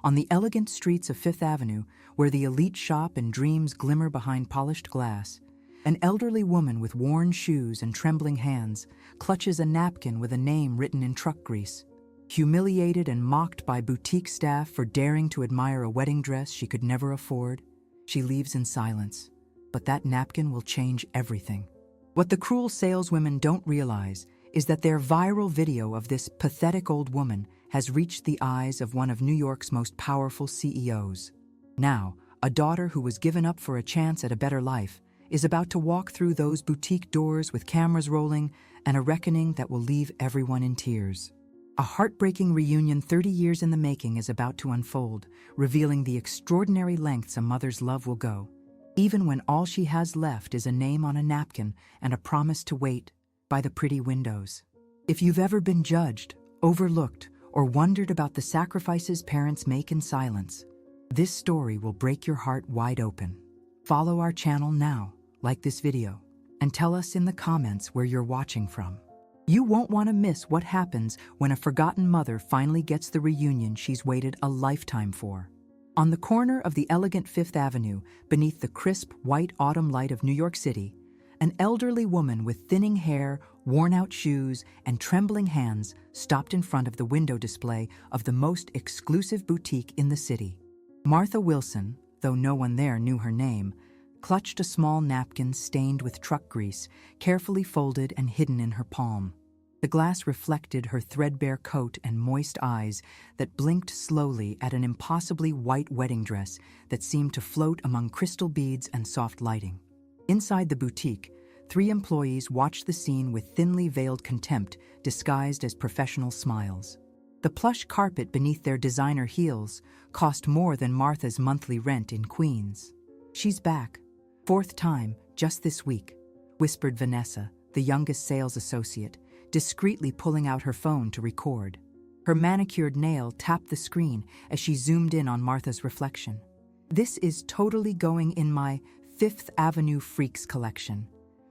On the elegant streets of Fifth Avenue, where the elite shop and dreams glimmer behind polished glass, an elderly woman with worn shoes and trembling hands clutches a napkin with a name written in truck grease. Humiliated and mocked by boutique staff for daring to admire a wedding dress she could never afford, she leaves in silence. But that napkin will change everything. What the cruel saleswomen don't realize is that their viral video of this pathetic old woman has reached the eyes of one of New York's most powerful CEOs. Now, a daughter who was given up for a chance at a better life is about to walk through those boutique doors with cameras rolling and a reckoning that will leave everyone in tears. A heartbreaking reunion 30 years in the making is about to unfold, revealing the extraordinary lengths a mother's love will go, even when all she has left is a name on a napkin and a promise to wait by the pretty windows. If you've ever been judged, overlooked, or wondered about the sacrifices parents make in silence, this story will break your heart wide open. Follow our channel now, like this video, and tell us in the comments where you're watching from. You won't want to miss what happens when a forgotten mother finally gets the reunion she's waited a lifetime for. On the corner of the elegant Fifth Avenue, beneath the crisp white autumn light of New York City, an elderly woman with thinning hair, worn-out shoes, and trembling hands stopped in front of the window display of the most exclusive boutique in the city. Martha Wilson, though no one there knew her name, clutched a small napkin stained with truck grease, carefully folded and hidden in her palm. The glass reflected her threadbare coat and moist eyes that blinked slowly at an impossibly white wedding dress that seemed to float among crystal beads and soft lighting. Inside the boutique, 3 employees watched the scene with thinly veiled contempt disguised as professional smiles. The plush carpet beneath their designer heels cost more than Martha's monthly rent in Queens. "She's back. 4th time, just this week," whispered Vanessa, the youngest sales associate, discreetly pulling out her phone to record. Her manicured nail tapped the screen as she zoomed in on Martha's reflection. "This is totally going in my Fifth Avenue Freaks collection.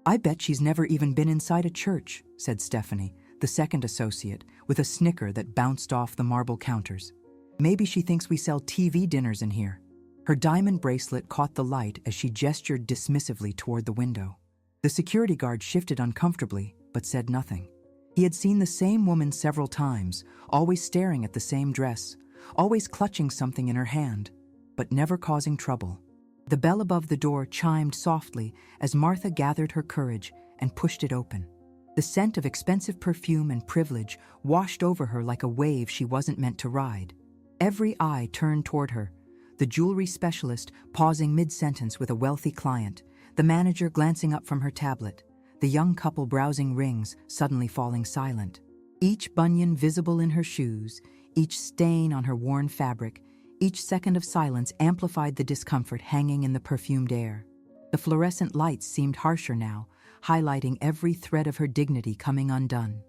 I bet she's never even been inside a church," said Stephanie, the second associate, with a snicker that bounced off the marble counters. "Maybe she thinks we sell TV dinners in here." Her diamond bracelet caught the light as she gestured dismissively toward the window. The security guard shifted uncomfortably, but said nothing. He had seen the same woman several times, always staring at the same dress, always clutching something in her hand, but never causing trouble. The bell above the door chimed softly as Martha gathered her courage and pushed it open. The scent of expensive perfume and privilege washed over her like a wave she wasn't meant to ride. Every eye turned toward her, the jewelry specialist pausing mid-sentence with a wealthy client, the manager glancing up from her tablet, the young couple browsing rings suddenly falling silent. Each bunion visible in her shoes, each stain on her worn fabric, each second of silence amplified the discomfort hanging in the perfumed air. The fluorescent lights seemed harsher now, highlighting every thread of her dignity coming undone.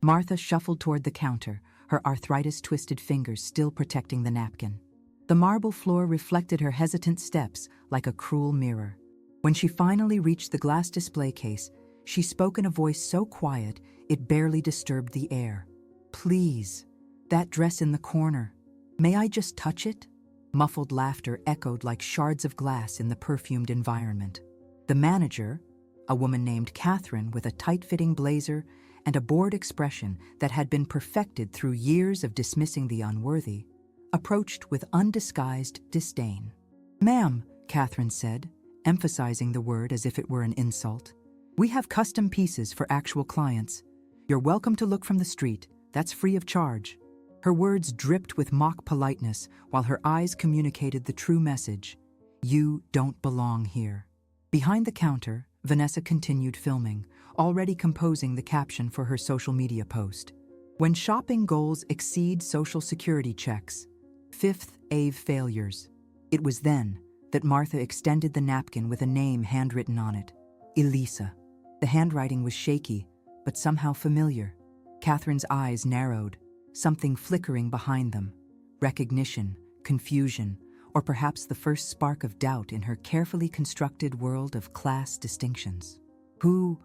Martha shuffled toward the counter, her arthritis-twisted fingers still protecting the napkin. The marble floor reflected her hesitant steps like a cruel mirror. When she finally reached the glass display case, she spoke in a voice so quiet it barely disturbed the air. "Please, that dress in the corner. May I just touch it?" Muffled laughter echoed like shards of glass in the perfumed environment. The manager, a woman named Catherine with a tight-fitting blazer and a bored expression that had been perfected through years of dismissing the unworthy, approached with undisguised disdain. "Ma'am," Catherine said, emphasizing the word as if it were an insult, "we have custom pieces for actual clients. You're welcome to look from the street. That's free of charge." Her words dripped with mock politeness while her eyes communicated the true message: "You don't belong here." Behind the counter, Vanessa continued filming, already composing the caption for her social media post. "When shopping goals exceed social security checks, Fifth Ave failures." It was then that Martha extended the napkin with a name handwritten on it: Elisa. The handwriting was shaky, but somehow familiar. Catherine's eyes narrowed, something flickering behind them. Recognition, confusion, or perhaps the first spark of doubt in her carefully constructed world of class distinctions. Who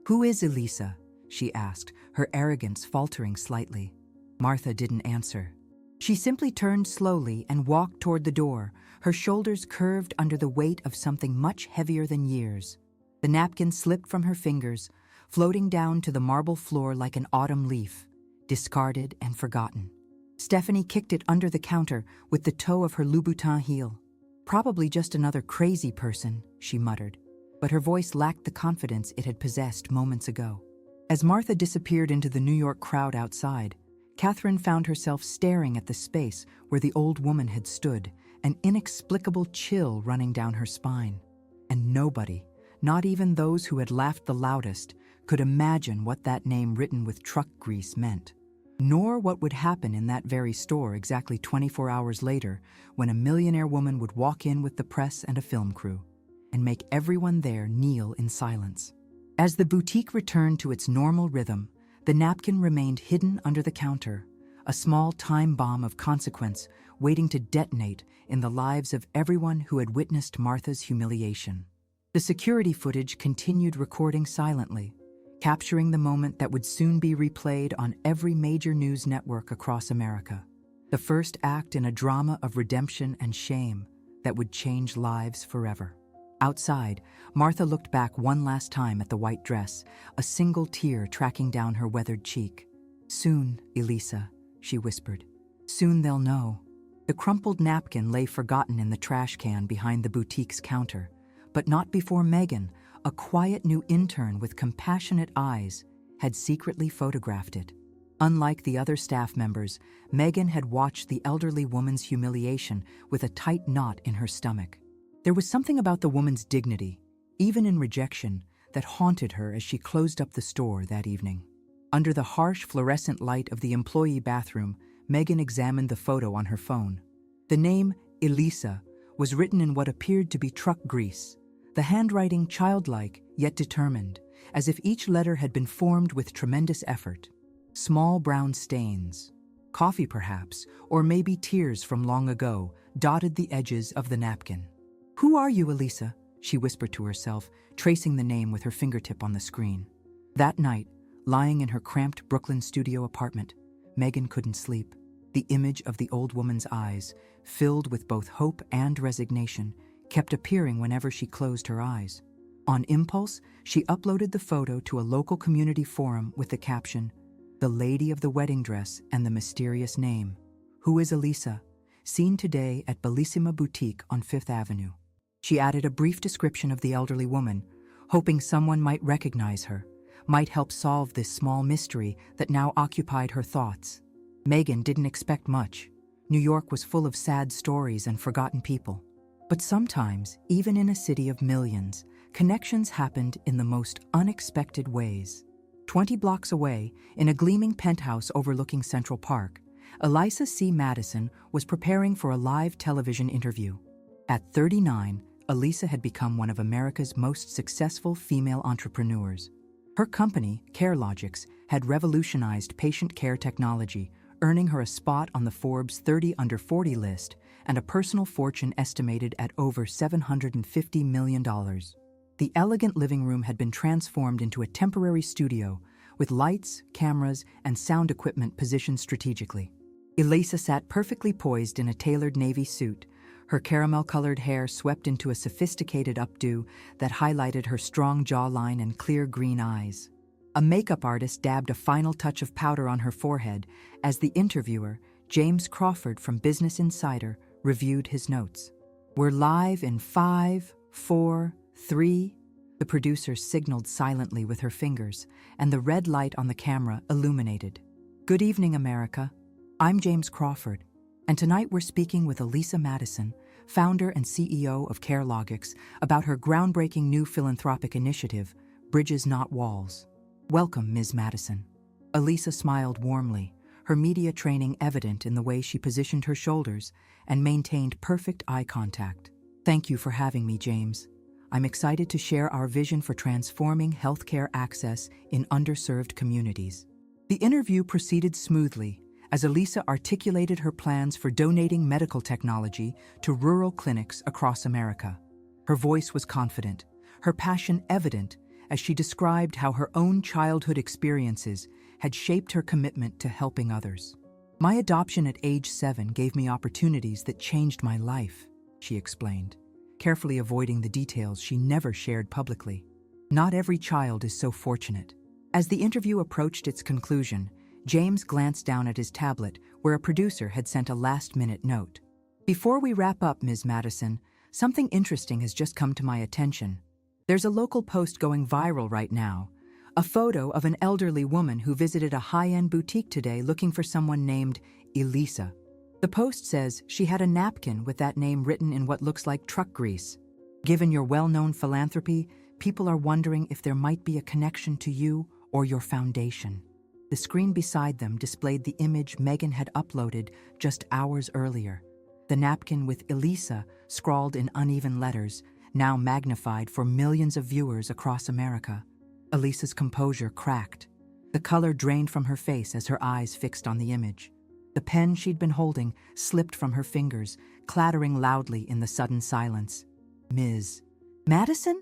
is Elisa?" she asked, her arrogance faltering slightly. Martha didn't answer. She simply turned slowly and walked toward the door, her shoulders curved under the weight of something much heavier than years. The napkin slipped from her fingers, floating down to the marble floor like an autumn leaf, discarded and forgotten. Stephanie kicked it under the counter with the toe of her Louboutin heel. "Probably just another crazy person," she muttered, but her voice lacked the confidence it had possessed moments ago. As Martha disappeared into the New York crowd outside, Catherine found herself staring at the space where the old woman had stood, an inexplicable chill running down her spine. And nobody, not even those who had laughed the loudest, could imagine what that name written with truck grease meant, nor what would happen in that very store exactly 24 hours later when a millionaire woman would walk in with the press and a film crew and make everyone there kneel in silence. As the boutique returned to its normal rhythm, the napkin remained hidden under the counter, a small time bomb of consequence waiting to detonate in the lives of everyone who had witnessed Martha's humiliation. The security footage continued recording silently, capturing the moment that would soon be replayed on every major news network across America. The first act in a drama of redemption and shame that would change lives forever. Outside, Martha looked back one last time at the white dress, a single tear tracking down her weathered cheek. "Soon, Elisa," she whispered. "Soon they'll know." The crumpled napkin lay forgotten in the trash can behind the boutique's counter, but not before Megan, a quiet new intern with compassionate eyes, had secretly photographed it. Unlike the other staff members, Megan had watched the elderly woman's humiliation with a tight knot in her stomach. There was something about the woman's dignity, even in rejection, that haunted her as she closed up the store that evening. Under the harsh fluorescent light of the employee bathroom, Megan examined the photo on her phone. The name, Elisa, was written in what appeared to be truck grease, the handwriting childlike yet determined, as if each letter had been formed with tremendous effort. Small brown stains, coffee perhaps, or maybe tears from long ago, dotted the edges of the napkin. "Who are you, Elisa?" she whispered to herself, tracing the name with her fingertip on the screen. That night, lying in her cramped Brooklyn studio apartment, Megan couldn't sleep. The image of the old woman's eyes, filled with both hope and resignation, kept appearing whenever she closed her eyes. On impulse, she uploaded the photo to a local community forum with the caption, "The lady of the wedding dress and the mysterious name. Who is Elisa? Seen today at Bellissima Boutique on Fifth Avenue." She added a brief description of the elderly woman, hoping someone might recognize her, might help solve this small mystery that now occupied her thoughts. Megan didn't expect much. New York was full of sad stories and forgotten people. But sometimes, even in a city of millions, connections happened in the most unexpected ways. 20 blocks away, in a gleaming penthouse overlooking Central Park, Elisa C. Madison was preparing for a live television interview. At 39, Elisa had become one of America's most successful female entrepreneurs. Her company, CareLogix, had revolutionized patient care technology, earning her a spot on the Forbes 30 Under 40 list and a personal fortune estimated at over $750 million. The elegant living room had been transformed into a temporary studio with lights, cameras, and sound equipment positioned strategically. Elisa sat perfectly poised in a tailored navy suit, her caramel-colored hair swept into a sophisticated updo that highlighted her strong jawline and clear green eyes. A makeup artist dabbed a final touch of powder on her forehead as the interviewer, James Crawford from Business Insider, reviewed his notes. "We're live in 5, 4, 3, the producer signaled silently with her fingers, and the red light on the camera illuminated. "Good evening, America. I'm James Crawford, and tonight we're speaking with Elisa Madison, founder and CEO of CareLogix, about her groundbreaking new philanthropic initiative, Bridges Not Walls. Welcome, Ms. Madison." Elisa smiled warmly, her media training evident in the way she positioned her shoulders and maintained perfect eye contact. "Thank you for having me, James. I'm excited to share our vision for transforming healthcare access in underserved communities." The interview proceeded smoothly as Elisa articulated her plans for donating medical technology to rural clinics across America. Her voice was confident, her passion evident as she described how her own childhood experiences had shaped her commitment to helping others. My adoption at age 7 gave me opportunities that changed my life, she explained, carefully avoiding the details she never shared publicly. Not every child is so fortunate. As the interview approached its conclusion, James glanced down at his tablet where a producer had sent a last-minute note. Before we wrap up, Ms. Madison, something interesting has just come to my attention. There's a local post going viral right now. A photo of an elderly woman who visited a high-end boutique today looking for someone named Elisa. The post says she had a napkin with that name written in what looks like truck grease. Given your well-known philanthropy, people are wondering if there might be a connection to you or your foundation. The screen beside them displayed the image Megan had uploaded just hours earlier. The napkin with Elisa scrawled in uneven letters, now magnified for millions of viewers across America. Elisa's composure cracked. The color drained from her face as her eyes fixed on the image. The pen she'd been holding slipped from her fingers, clattering loudly in the sudden silence. "Ms. Madison?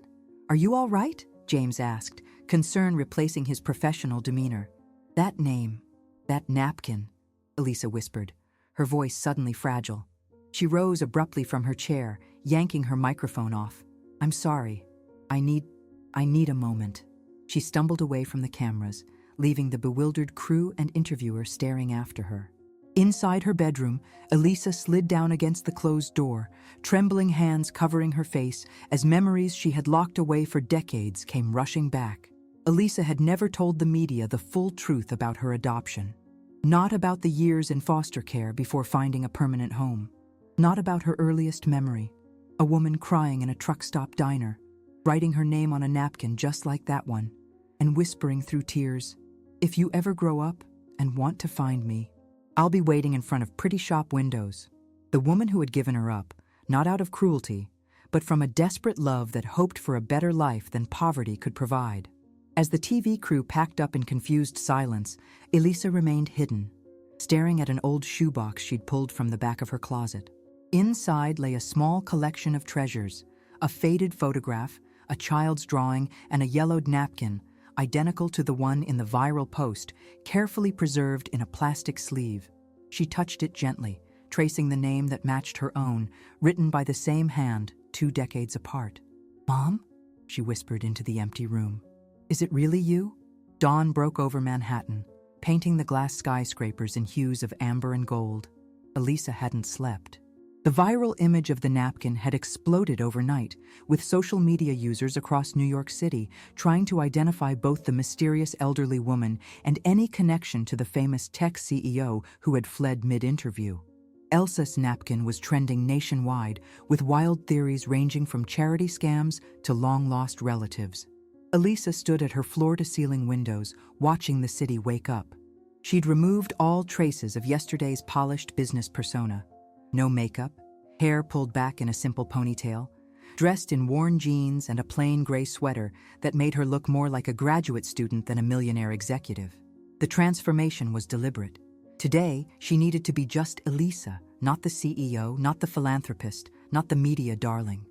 Are you all right?" James asked, concern replacing his professional demeanor. "That name, that napkin," Elisa whispered, her voice suddenly fragile. She rose abruptly from her chair, yanking her microphone off. "I'm sorry. I need a moment." She stumbled away from the cameras, leaving the bewildered crew and interviewer staring after her. Inside her bedroom, Elisa slid down against the closed door, trembling hands covering her face as memories she had locked away for decades came rushing back. Elisa had never told the media the full truth about her adoption. Not about the years in foster care before finding a permanent home. Not about her earliest memory, a woman crying in a truck stop diner, writing her name on a napkin just like that one, and whispering through tears, "If you ever grow up and want to find me, I'll be waiting in front of pretty shop windows." The woman who had given her up, not out of cruelty, but from a desperate love that hoped for a better life than poverty could provide. As the TV crew packed up in confused silence, Elisa remained hidden, staring at an old shoebox she'd pulled from the back of her closet. Inside lay a small collection of treasures, a faded photograph, a child's drawing, and a yellowed napkin, identical to the one in the viral post, carefully preserved in a plastic sleeve. She touched it gently, tracing the name that matched her own, written by the same hand 2 decades apart. "Mom?" she whispered into the empty room. "Is it really you?" Dawn broke over Manhattan, painting the glass skyscrapers in hues of amber and gold. Elisa hadn't slept. The viral image of the napkin had exploded overnight, with social media users across New York City trying to identify both the mysterious elderly woman and any connection to the famous tech CEO who had fled mid-interview. Elsa's napkin was trending nationwide, with wild theories ranging from charity scams to long-lost relatives. Elisa stood at her floor-to-ceiling windows, watching the city wake up. She'd removed all traces of yesterday's polished business persona. No makeup, hair pulled back in a simple ponytail, dressed in worn jeans and a plain gray sweater that made her look more like a graduate student than a millionaire executive. The transformation was deliberate. Today, she needed to be just Elisa, not the CEO, not the philanthropist, not the media darling.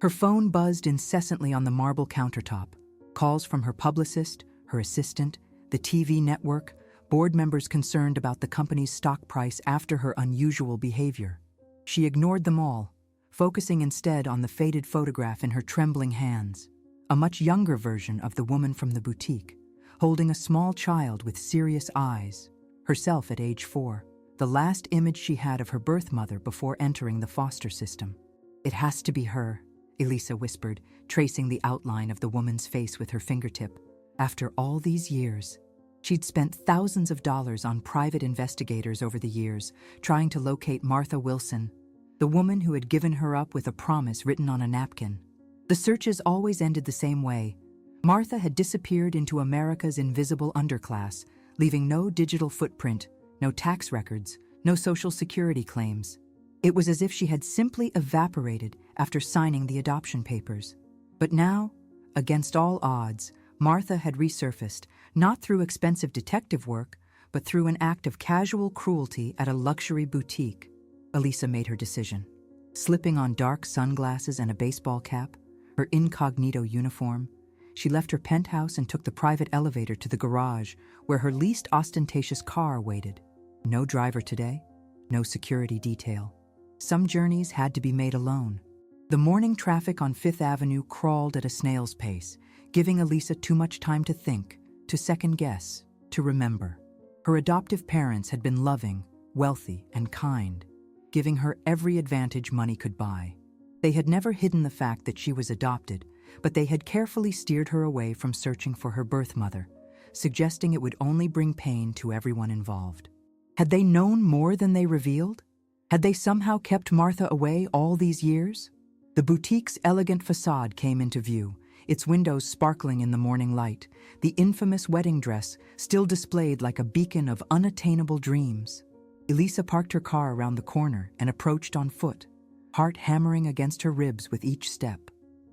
Her phone buzzed incessantly on the marble countertop. Calls from her publicist, her assistant, the TV network, board members concerned about the company's stock price after her unusual behavior. She ignored them all, focusing instead on the faded photograph in her trembling hands, a much younger version of the woman from the boutique, holding a small child with serious eyes, herself at age 4, the last image she had of her birth mother before entering the foster system. "It has to be her," Elisa whispered, tracing the outline of the woman's face with her fingertip. After all these years, she'd spent thousands of dollars on private investigators over the years, trying to locate Martha Wilson, the woman who had given her up with a promise written on a napkin. The searches always ended the same way. Martha had disappeared into America's invisible underclass, leaving no digital footprint, no tax records, no social security claims. It was as if she had simply evaporated after signing the adoption papers. But now, against all odds, Martha had resurfaced, not through expensive detective work, but through an act of casual cruelty at a luxury boutique. Elisa made her decision. Slipping on dark sunglasses and a baseball cap, her incognito uniform, she left her penthouse and took the private elevator to the garage where her least ostentatious car waited. No driver today, no security detail. Some journeys had to be made alone. The morning traffic on Fifth Avenue crawled at a snail's pace, giving Elisa too much time to think, to second guess, to remember. Her adoptive parents had been loving, wealthy, and kind, giving her every advantage money could buy. They had never hidden the fact that she was adopted, but they had carefully steered her away from searching for her birth mother, suggesting it would only bring pain to everyone involved. Had they known more than they revealed? Had they somehow kept Martha away all these years? The boutique's elegant facade came into view, its windows sparkling in the morning light, the infamous wedding dress still displayed like a beacon of unattainable dreams. Elisa parked her car around the corner and approached on foot, heart hammering against her ribs with each step.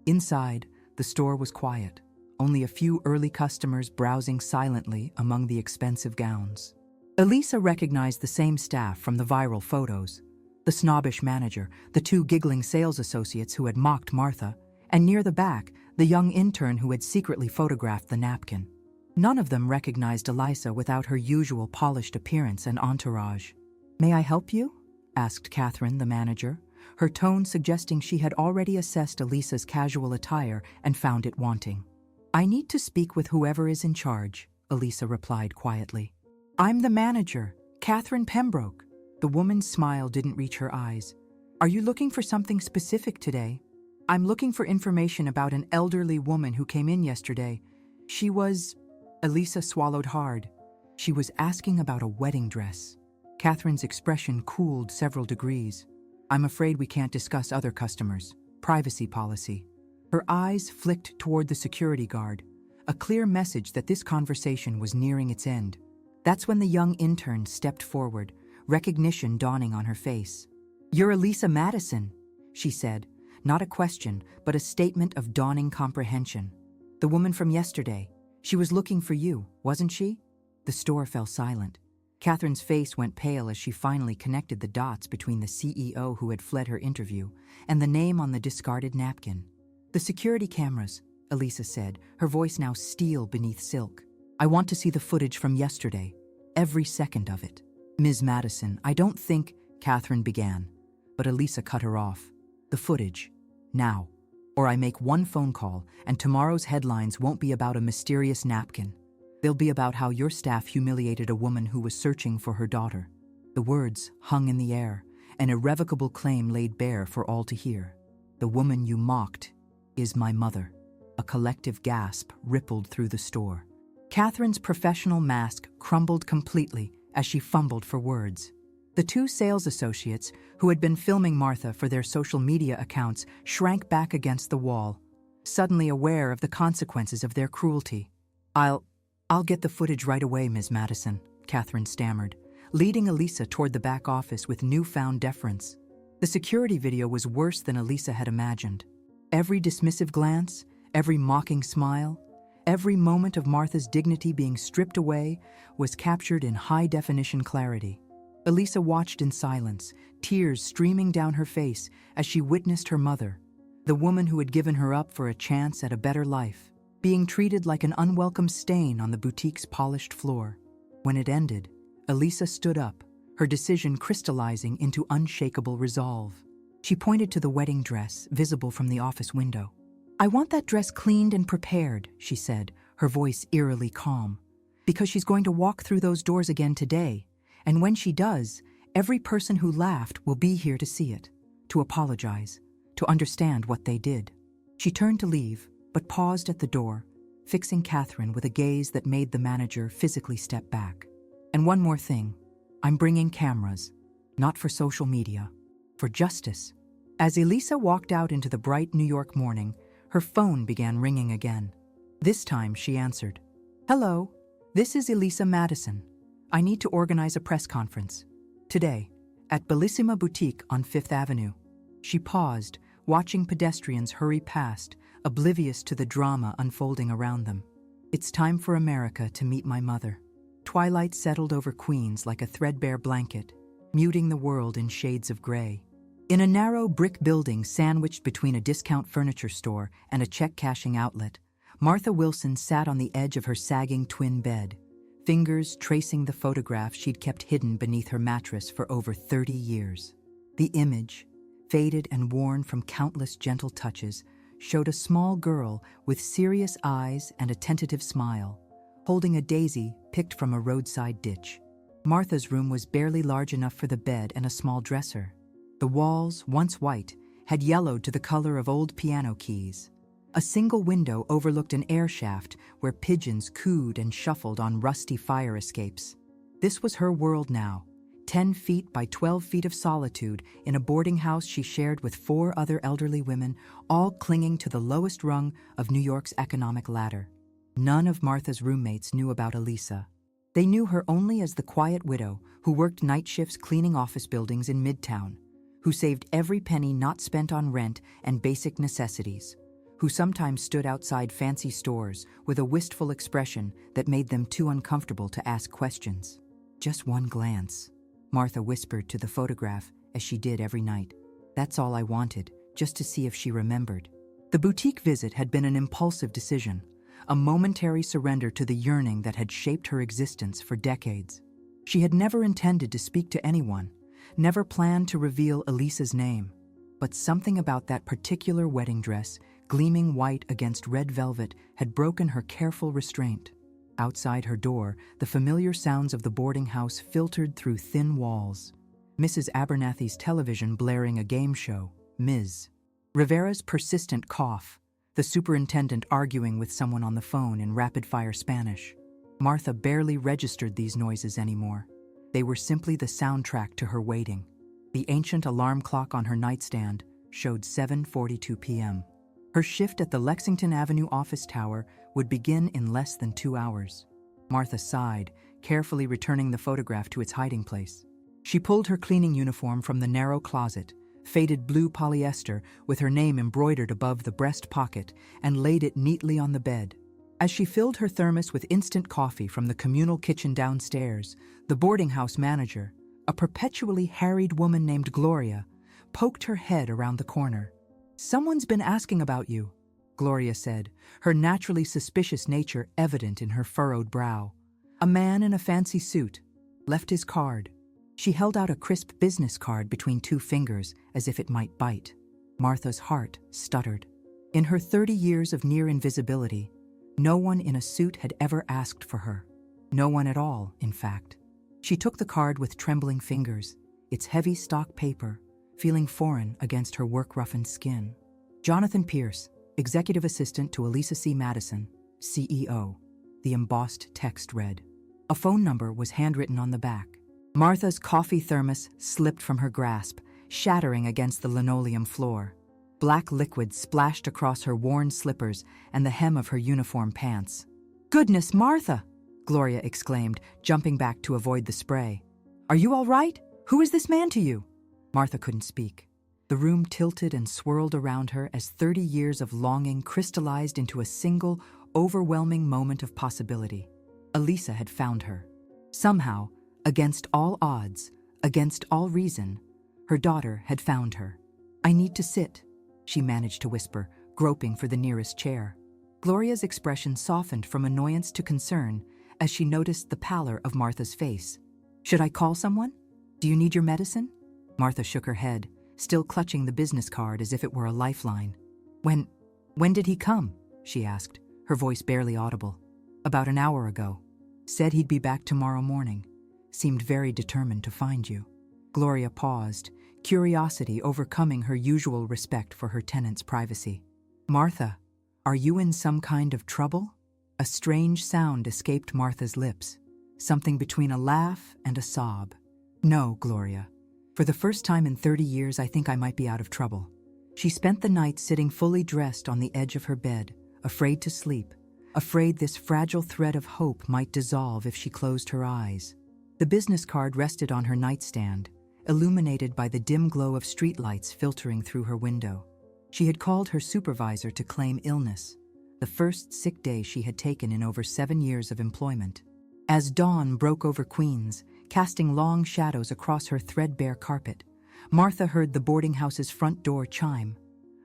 Inside, the store was quiet, only a few early customers browsing silently among the expensive gowns. Elisa recognized the same staff from the viral photos: the snobbish manager, the two giggling sales associates who had mocked Martha, and near the back, the young intern who had secretly photographed the napkin. None of them recognized Elisa without her usual polished appearance and entourage. "May I help you?" asked Catherine, the manager, her tone suggesting she had already assessed Elisa's casual attire and found it wanting. "I need to speak with whoever is in charge," Elisa replied quietly. "I'm the manager, Catherine Pembroke." The woman's smile didn't reach her eyes. "Are you looking for something specific today?" "I'm looking for information about an elderly woman who came in yesterday. She was..." Elisa swallowed hard. She was asking about a wedding dress. Catherine's expression cooled several degrees. "I'm afraid we can't discuss other customers. Privacy policy." Her eyes flicked toward the security guard, a clear message that this conversation was nearing its end. That's when the young intern stepped forward, recognition dawning on her face. "You're Elisa Madison," she said, not a question, but a statement of dawning comprehension. "The woman from yesterday. She was looking for you, wasn't she?" The store fell silent. Catherine's face went pale as she finally connected the dots between the CEO who had fled her interview and the name on the discarded napkin. "The security cameras," Elisa said, her voice now steel beneath silk. "I want to see the footage from yesterday, every second of it." "Ms. Madison, I don't think," Catherine began, but Elisa cut her off. "The footage, now, or I make one phone call and tomorrow's headlines won't be about a mysterious napkin. They'll be about how your staff humiliated a woman who was searching for her daughter." The words hung in the air, an irrevocable claim laid bare for all to hear. "The woman you mocked is my mother." A collective gasp rippled through the store. Catherine's professional mask crumbled completely as she fumbled for words. The two sales associates, who had been filming Martha for their social media accounts, shrank back against the wall, suddenly aware of the consequences of their cruelty. I'll get the footage right away, Ms. Madison," Catherine stammered, leading Elisa toward the back office with newfound deference. The security video was worse than Elisa had imagined. Every dismissive glance, every mocking smile, every moment of Martha's dignity being stripped away was captured in high-definition clarity. Elisa watched in silence, tears streaming down her face as she witnessed her mother, the woman who had given her up for a chance at a better life, being treated like an unwelcome stain on the boutique's polished floor. When it ended, Elisa stood up, her decision crystallizing into unshakable resolve. She pointed to the wedding dress, visible from the office window. "I want that dress cleaned and prepared," she said, her voice eerily calm, "because she's going to walk through those doors again today, and when she does, every person who laughed will be here to see it, to apologize, to understand what they did." She turned to leave, but paused at the door, fixing Catherine with a gaze that made the manager physically step back. "And one more thing, I'm bringing cameras, not for social media, for justice." As Elisa walked out into the bright New York morning, her phone began ringing again. This time she answered. "Hello, this is Elisa Madison. I need to organize a press conference. Today, at Bellissima Boutique on Fifth Avenue." She paused, watching pedestrians hurry past, oblivious to the drama unfolding around them. "It's time for America to meet my mother." Twilight settled over Queens like a threadbare blanket, muting the world in shades of gray. In a narrow brick building sandwiched between a discount furniture store and a check-cashing outlet, Martha Wilson sat on the edge of her sagging twin bed, fingers tracing the photograph she'd kept hidden beneath her mattress for over 30 years. The image, faded and worn from countless gentle touches, showed a small girl with serious eyes and a tentative smile, holding a daisy picked from a roadside ditch. Martha's room was barely large enough for the bed and a small dresser. The walls, once white, had yellowed to the color of old piano keys. A single window overlooked an air shaft where pigeons cooed and shuffled on rusty fire escapes. This was her world now, 10 feet by 12 feet of solitude in a boarding house she shared with 4 other elderly women, all clinging to the lowest rung of New York's economic ladder. None of Martha's roommates knew about Elisa. They knew her only as the quiet widow who worked night shifts cleaning office buildings in Midtown, who saved every penny not spent on rent and basic necessities, who sometimes stood outside fancy stores with a wistful expression that made them too uncomfortable to ask questions. "Just one glance," Martha whispered to the photograph as she did every night. "That's all I wanted, just to see if she remembered." The boutique visit had been an impulsive decision, a momentary surrender to the yearning that had shaped her existence for decades. She had never intended to speak to anyone, never planned to reveal Elisa's name. But something about that particular wedding dress, gleaming white against red velvet, had broken her careful restraint. Outside her door, the familiar sounds of the boarding house filtered through thin walls. Mrs. Abernathy's television blaring a game show, Ms. Rivera's persistent cough, the superintendent arguing with someone on the phone in rapid-fire Spanish. Martha barely registered these noises anymore. They were simply the soundtrack to her waiting. The ancient alarm clock on her nightstand showed 7:42 p.m. Her shift at the Lexington Avenue office tower would begin in less than 2 hours. Martha sighed, carefully returning the photograph to its hiding place. She pulled her cleaning uniform from the narrow closet, faded blue polyester with her name embroidered above the breast pocket, and laid it neatly on the bed. As she filled her thermos with instant coffee from the communal kitchen downstairs, the boarding house manager, a perpetually harried woman named Gloria, poked her head around the corner. "Someone's been asking about you," Gloria said, her naturally suspicious nature evident in her furrowed brow. "A man in a fancy suit. Left his card." She held out a crisp business card between 2 fingers as if it might bite. Martha's heart stuttered. In her 30 years of near invisibility, no one in a suit had ever asked for her. No one at all, in fact. She took the card with trembling fingers, its heavy stock paper, feeling foreign against her work-roughened skin. "Jonathan Pierce, Executive Assistant to Elisa C. Madison, CEO," the embossed text read. A phone number was handwritten on the back. Martha's coffee thermos slipped from her grasp, shattering against the linoleum floor. Black liquid splashed across her worn slippers and the hem of her uniform pants. "Goodness, Martha!" Gloria exclaimed, jumping back to avoid the spray. "Are you all right? Who is this man to you?" Martha couldn't speak. The room tilted and swirled around her as 30 years of longing crystallized into a single, overwhelming moment of possibility. Elisa had found her. Somehow, against all odds, against all reason, her daughter had found her. "I need to sit," she managed to whisper, groping for the nearest chair. Gloria's expression softened from annoyance to concern as she noticed the pallor of Martha's face. "Should I call someone? Do you need your medicine?" Martha shook her head, still clutching the business card as if it were a lifeline. When did he come?" she asked, her voice barely audible. "About an hour ago. Said he'd be back tomorrow morning. Seemed very determined to find you." Gloria paused, curiosity overcoming her usual respect for her tenant's privacy. "Martha, are you in some kind of trouble?" A strange sound escaped Martha's lips, something between a laugh and a sob. "No, Gloria. For the first time in 30 years, I think I might be out of trouble." She spent the night sitting fully dressed on the edge of her bed, afraid to sleep, afraid this fragile thread of hope might dissolve if she closed her eyes. The business card rested on her nightstand, illuminated by the dim glow of streetlights filtering through her window. She had called her supervisor to claim illness, the first sick day she had taken in over 7 years of employment. As dawn broke over Queens, casting long shadows across her threadbare carpet, Martha heard the boarding house's front door chime.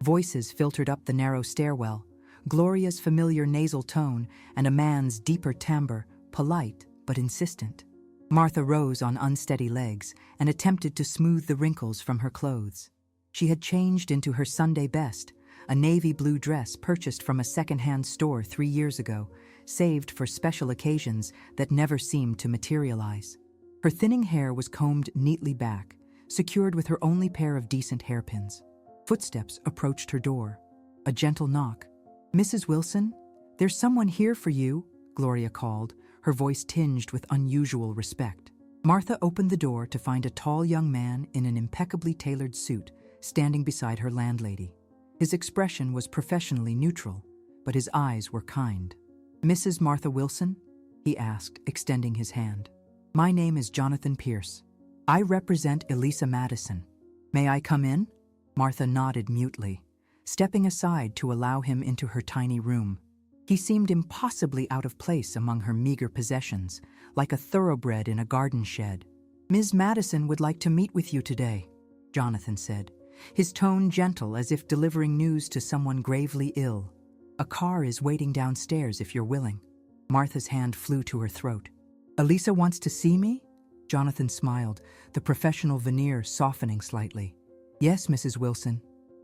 Voices filtered up the narrow stairwell, Gloria's familiar nasal tone and a man's deeper timbre, polite but insistent. Martha rose on unsteady legs and attempted to smooth the wrinkles from her clothes. She had changed into her Sunday best, a navy blue dress purchased from a second-hand store 3 years ago, saved for special occasions that never seemed to materialize. Her thinning hair was combed neatly back, secured with her only pair of decent hairpins. Footsteps approached her door. A gentle knock. "Mrs. Wilson, there's someone here for you," Gloria called, her voice tinged with unusual respect. Martha opened the door to find a tall young man in an impeccably tailored suit standing beside her landlady. His expression was professionally neutral, but his eyes were kind. "Mrs. Martha Wilson?" he asked, extending his hand. "My name is Jonathan Pierce. I represent Elisa Madison. May I come in?" Martha nodded mutely, stepping aside to allow him into her tiny room. He seemed impossibly out of place among her meager possessions, like a thoroughbred in a garden shed. "Ms. Madison would like to meet with you today," Jonathan said, his tone gentle as if delivering news to someone gravely ill. "A car is waiting downstairs if you're willing." Martha's hand flew to her throat. "Elisa wants to see me?" Jonathan smiled, the professional veneer softening slightly. "Yes, Mrs. Wilson,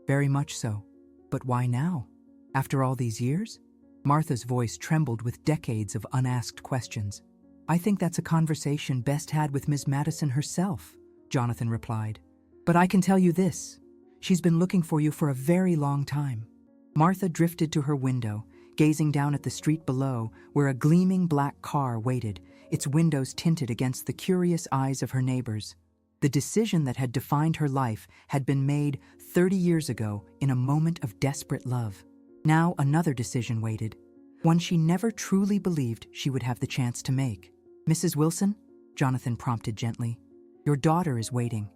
very much so. But why now? After all these years?" Martha's voice trembled with decades of unasked questions. "I think that's a conversation best had with Miss Madison herself," Jonathan replied. "But I can tell you this. She's been looking for you for a very long time." Martha drifted to her window, gazing down at the street below where a gleaming black car waited, its windows tinted against the curious eyes of her neighbors. The decision that had defined her life had been made 30 years ago in a moment of desperate love. Now another decision waited, one she never truly believed she would have the chance to make. "Mrs. Wilson?" Jonathan prompted gently. "Your daughter is waiting."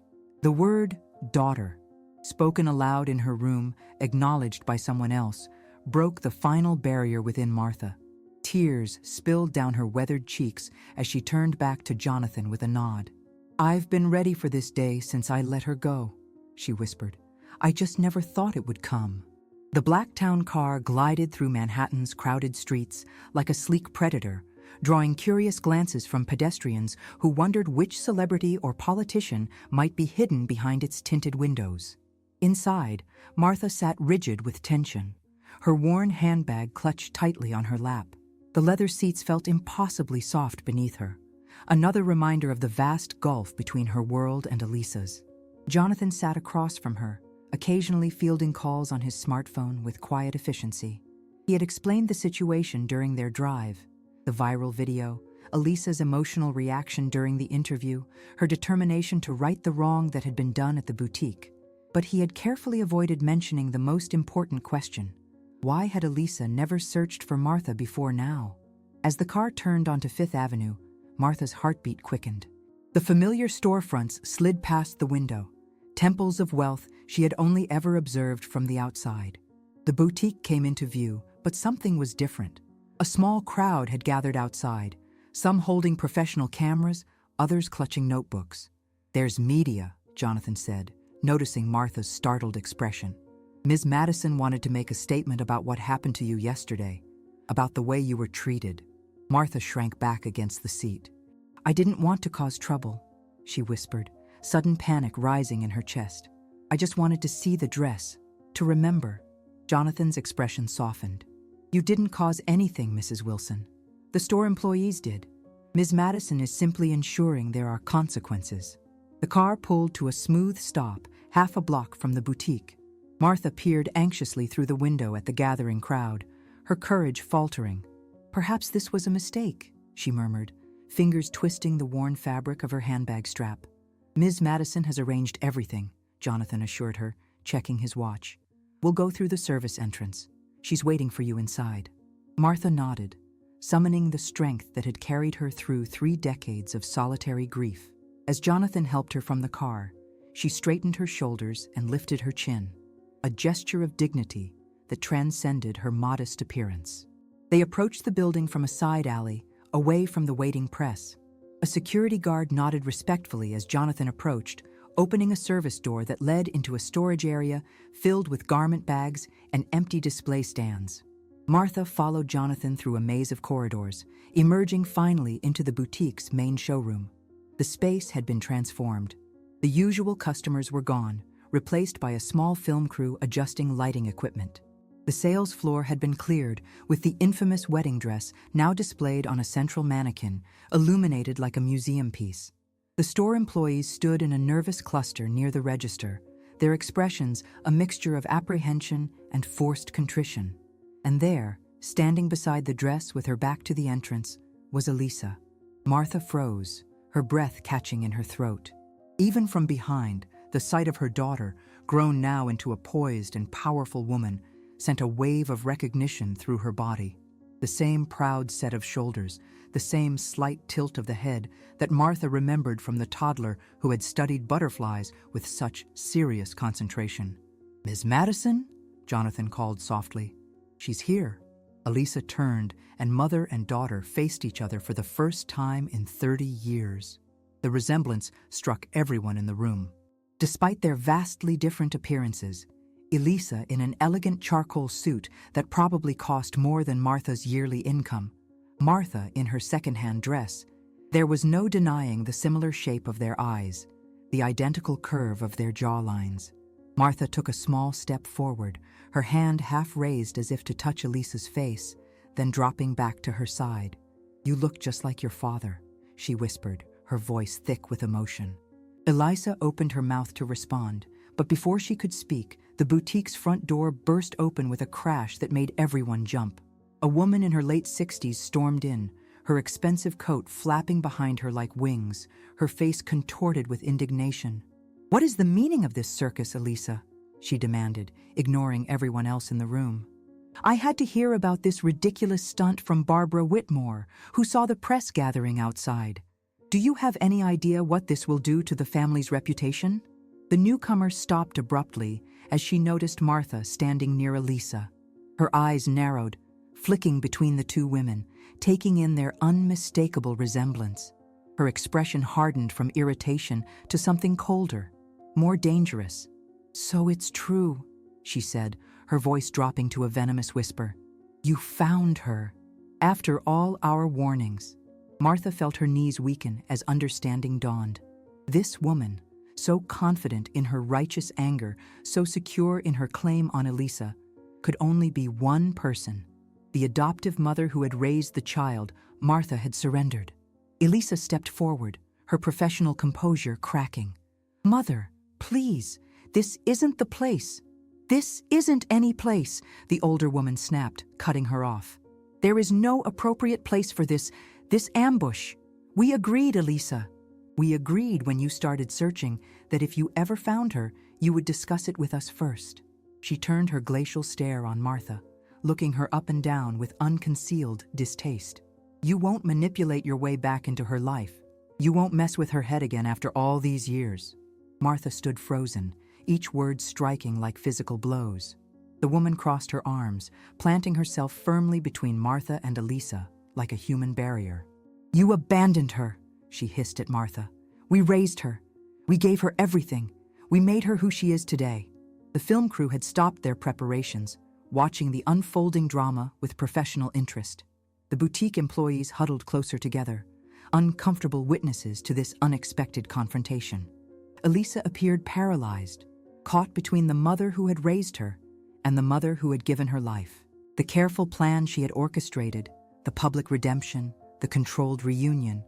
The word daughter, spoken aloud in her room, acknowledged by someone else, broke the final barrier within Martha. Tears spilled down her weathered cheeks as she turned back to Jonathan with a nod. "I've been ready for this day since I let her go," she whispered. "I just never thought it would come." The Blacktown car glided through Manhattan's crowded streets like a sleek predator, drawing curious glances from pedestrians who wondered which celebrity or politician might be hidden behind its tinted windows. Inside, Martha sat rigid with tension, her worn handbag clutched tightly on her lap. The leather seats felt impossibly soft beneath her, another reminder of the vast gulf between her world and Elisa's. Jonathan sat across from her, occasionally fielding calls on his smartphone with quiet efficiency. He had explained the situation during their drive, the viral video, Elisa's emotional reaction during the interview, her determination to right the wrong that had been done at the boutique. But he had carefully avoided mentioning the most important question. Why had Elisa never searched for Martha before now? As the car turned onto Fifth Avenue, Martha's heartbeat quickened. The familiar storefronts slid past the window, temples of wealth she had only ever observed from the outside. The boutique came into view, but something was different. A small crowd had gathered outside, some holding professional cameras, others clutching notebooks. "There's media," Jonathan said, noticing Martha's startled expression. "Ms. Madison wanted to make a statement about what happened to you yesterday, about the way you were treated." Martha shrank back against the seat. "I didn't want to cause trouble," she whispered, sudden panic rising in her chest. "I just wanted to see the dress, to remember." Jonathan's expression softened. "You didn't cause anything, Mrs. Wilson. The store employees did. Ms. Madison is simply ensuring there are consequences." The car pulled to a smooth stop half a block from the boutique. Martha peered anxiously through the window at the gathering crowd, her courage faltering. "Perhaps this was a mistake," she murmured, fingers twisting the worn fabric of her handbag strap. "Ms. Madison has arranged everything," Jonathan assured her, checking his watch. "We'll go through the service entrance. She's waiting for you inside." Martha nodded, summoning the strength that had carried her through 3 decades of solitary grief. As Jonathan helped her from the car, she straightened her shoulders and lifted her chin, a gesture of dignity that transcended her modest appearance. They approached the building from a side alley, away from the waiting press. A security guard nodded respectfully as Jonathan approached, opening a service door that led into a storage area filled with garment bags and empty display stands. Martha followed Jonathan through a maze of corridors, emerging finally into the boutique's main showroom. The space had been transformed. The usual customers were gone, replaced by a small film crew adjusting lighting equipment. The sales floor had been cleared, with the infamous wedding dress now displayed on a central mannequin, illuminated like a museum piece. The store employees stood in a nervous cluster near the register, their expressions a mixture of apprehension and forced contrition. And there, standing beside the dress with her back to the entrance, was Elisa. Martha froze, her breath catching in her throat. Even from behind, the sight of her daughter, grown now into a poised and powerful woman, sent a wave of recognition through her body. The same proud set of shoulders, the same slight tilt of the head that Martha remembered from the toddler who had studied butterflies with such serious concentration. "Ms. Madison?" Jonathan called softly. "She's here." Elisa turned, and mother and daughter faced each other for the first time in 30 years. The resemblance struck everyone in the room. Despite their vastly different appearances, Elisa in an elegant charcoal suit that probably cost more than Martha's yearly income, Martha in her second-hand dress, there was no denying the similar shape of their eyes, the identical curve of their jawlines. Martha took a small step forward, her hand half raised as if to touch Elisa's face, then dropping back to her side. "You look just like your father," she whispered, her voice thick with emotion. Elisa opened her mouth to respond, but before she could speak, the boutique's front door burst open with a crash that made everyone jump. A woman in her late 60s stormed in, her expensive coat flapping behind her like wings, her face contorted with indignation. "What is the meaning of this circus, Elisa?" she demanded, ignoring everyone else in the room. "I had to hear about this ridiculous stunt from Barbara Whitmore, who saw the press gathering outside. Do you have any idea what this will do to the family's reputation?" The newcomer stopped abruptly as she noticed Martha standing near Elisa. Her eyes narrowed, flicking between the two women, taking in their unmistakable resemblance. Her expression hardened from irritation to something colder, more dangerous. "So it's true," she said, her voice dropping to a venomous whisper. "You found her. After all our warnings." Martha felt her knees weaken as understanding dawned. This woman, so confident in her righteous anger, so secure in her claim on Elisa, could only be one person. The adoptive mother who had raised the child Martha had surrendered. Elisa stepped forward, her professional composure cracking. "Mother, please, this isn't the place. This isn't any place," the older woman snapped, cutting her off. "There is no appropriate place for this ambush. We agreed, Elisa. We agreed when you started searching that if you ever found her, you would discuss it with us first." She turned her glacial stare on Martha, looking her up and down with unconcealed distaste. "You won't manipulate your way back into her life. You won't mess with her head again after all these years." Martha stood frozen, each word striking like physical blows. The woman crossed her arms, planting herself firmly between Martha and Elisa, like a human barrier. "You abandoned her," she hissed at Martha. "We raised her. We gave her everything. We made her who she is today." The film crew had stopped their preparations, watching the unfolding drama with professional interest. The boutique employees huddled closer together, uncomfortable witnesses to this unexpected confrontation. Elisa appeared paralyzed, caught between the mother who had raised her and the mother who had given her life. The careful plan she had orchestrated, the public redemption, the controlled reunion,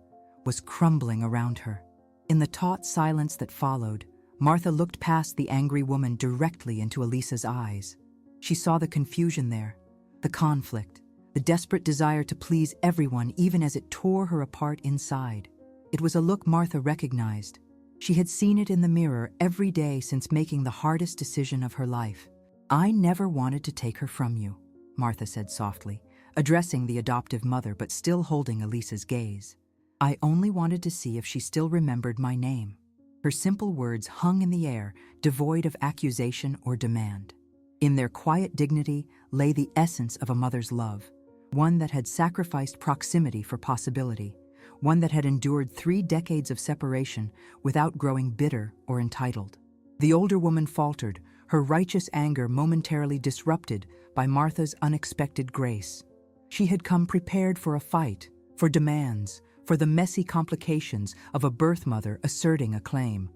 was crumbling around her. In the taut silence that followed, Martha looked past the angry woman directly into Elisa's eyes. She saw the confusion there, the conflict, the desperate desire to please everyone even as it tore her apart inside. It was a look Martha recognized. She had seen it in the mirror every day since making the hardest decision of her life. "I never wanted to take her from you," Martha said softly, addressing the adoptive mother but still holding Elisa's gaze. "I only wanted to see if she still remembered my name." Her simple words hung in the air, devoid of accusation or demand. In their quiet dignity lay the essence of a mother's love, one that had sacrificed proximity for possibility, one that had endured 3 decades of separation without growing bitter or entitled. The older woman faltered, her righteous anger momentarily disrupted by Martha's unexpected grace. She had come prepared for a fight, for demands, for the messy complications of a birth mother asserting a claim.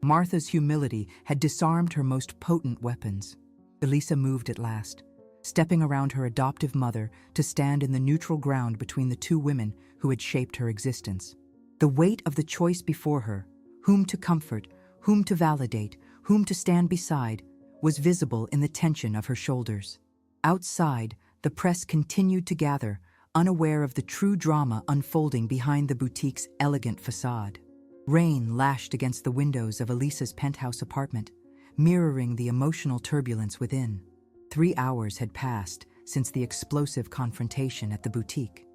Martha's humility had disarmed her most potent weapons. Elisa moved at last, stepping around her adoptive mother to stand in the neutral ground between the two women who had shaped her existence. The weight of the choice before her, whom to comfort, whom to validate, whom to stand beside, was visible in the tension of her shoulders. Outside, the press continued to gather, unaware of the true drama unfolding behind the boutique's elegant facade. Rain lashed against the windows of Elisa's penthouse apartment, mirroring the emotional turbulence within. 3 hours had passed since the explosive confrontation at the boutique.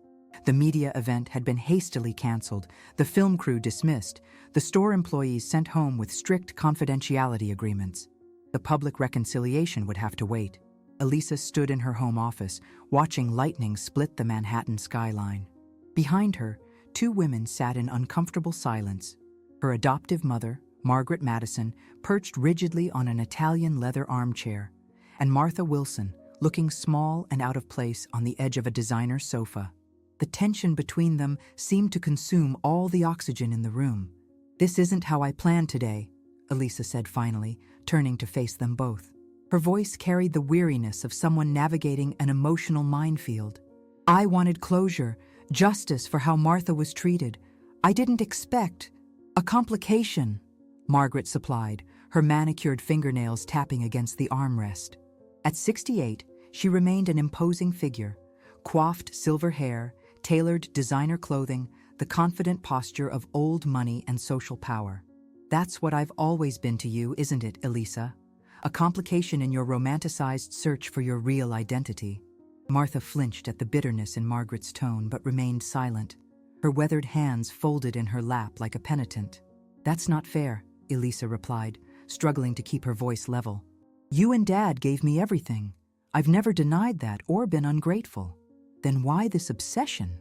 The media event had been hastily canceled, the film crew dismissed, the store employees sent home with strict confidentiality agreements. The public reconciliation would have to wait. Elisa stood in her home office, watching lightning split the Manhattan skyline. Behind her, 2 women sat in uncomfortable silence. Her adoptive mother, Margaret Madison, perched rigidly on an Italian leather armchair, and Martha Wilson, looking small and out of place on the edge of a designer sofa. The tension between them seemed to consume all the oxygen in the room. "This isn't how I planned today," Elisa said finally, turning to face them both. Her voice carried the weariness of someone navigating an emotional minefield. "I wanted closure, justice for how Martha was treated. I didn't expect a complication," Margaret supplied, her manicured fingernails tapping against the armrest. At 68, she remained an imposing figure, coiffed silver hair, tailored designer clothing, the confident posture of old money and social power. "That's what I've always been to you, isn't it, Elisa? A complication in your romanticized search for your real identity." Martha flinched at the bitterness in Margaret's tone but remained silent, her weathered hands folded in her lap like a penitent. "That's not fair," Elisa replied, struggling to keep her voice level. "You and Dad gave me everything. I've never denied that or been ungrateful. Then why this obsession?"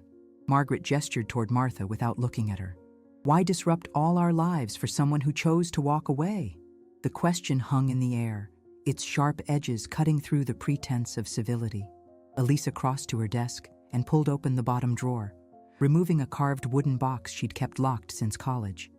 Margaret gestured toward Martha without looking at her. "Why disrupt all our lives for someone who chose to walk away?" The question hung in the air, its sharp edges cutting through the pretense of civility. Elisa crossed to her desk and pulled open the bottom drawer, removing a carved wooden box she'd kept locked since college.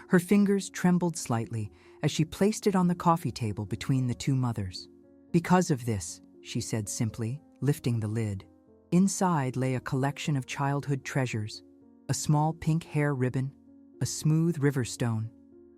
Her fingers trembled slightly as she placed it on the coffee table between the 2 mothers. "Because of this," she said simply, lifting the lid. Inside lay a collection of childhood treasures: a small pink hair ribbon, a smooth river stone,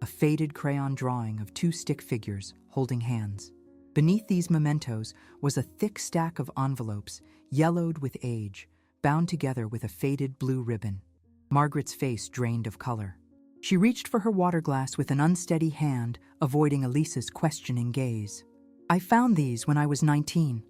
a faded crayon drawing of 2 stick figures holding hands. Beneath these mementos was a thick stack of envelopes, yellowed with age, bound together with a faded blue ribbon. Margaret's face drained of color. She reached for her water glass with an unsteady hand, avoiding Elisa's questioning gaze. "I found these when I was 19,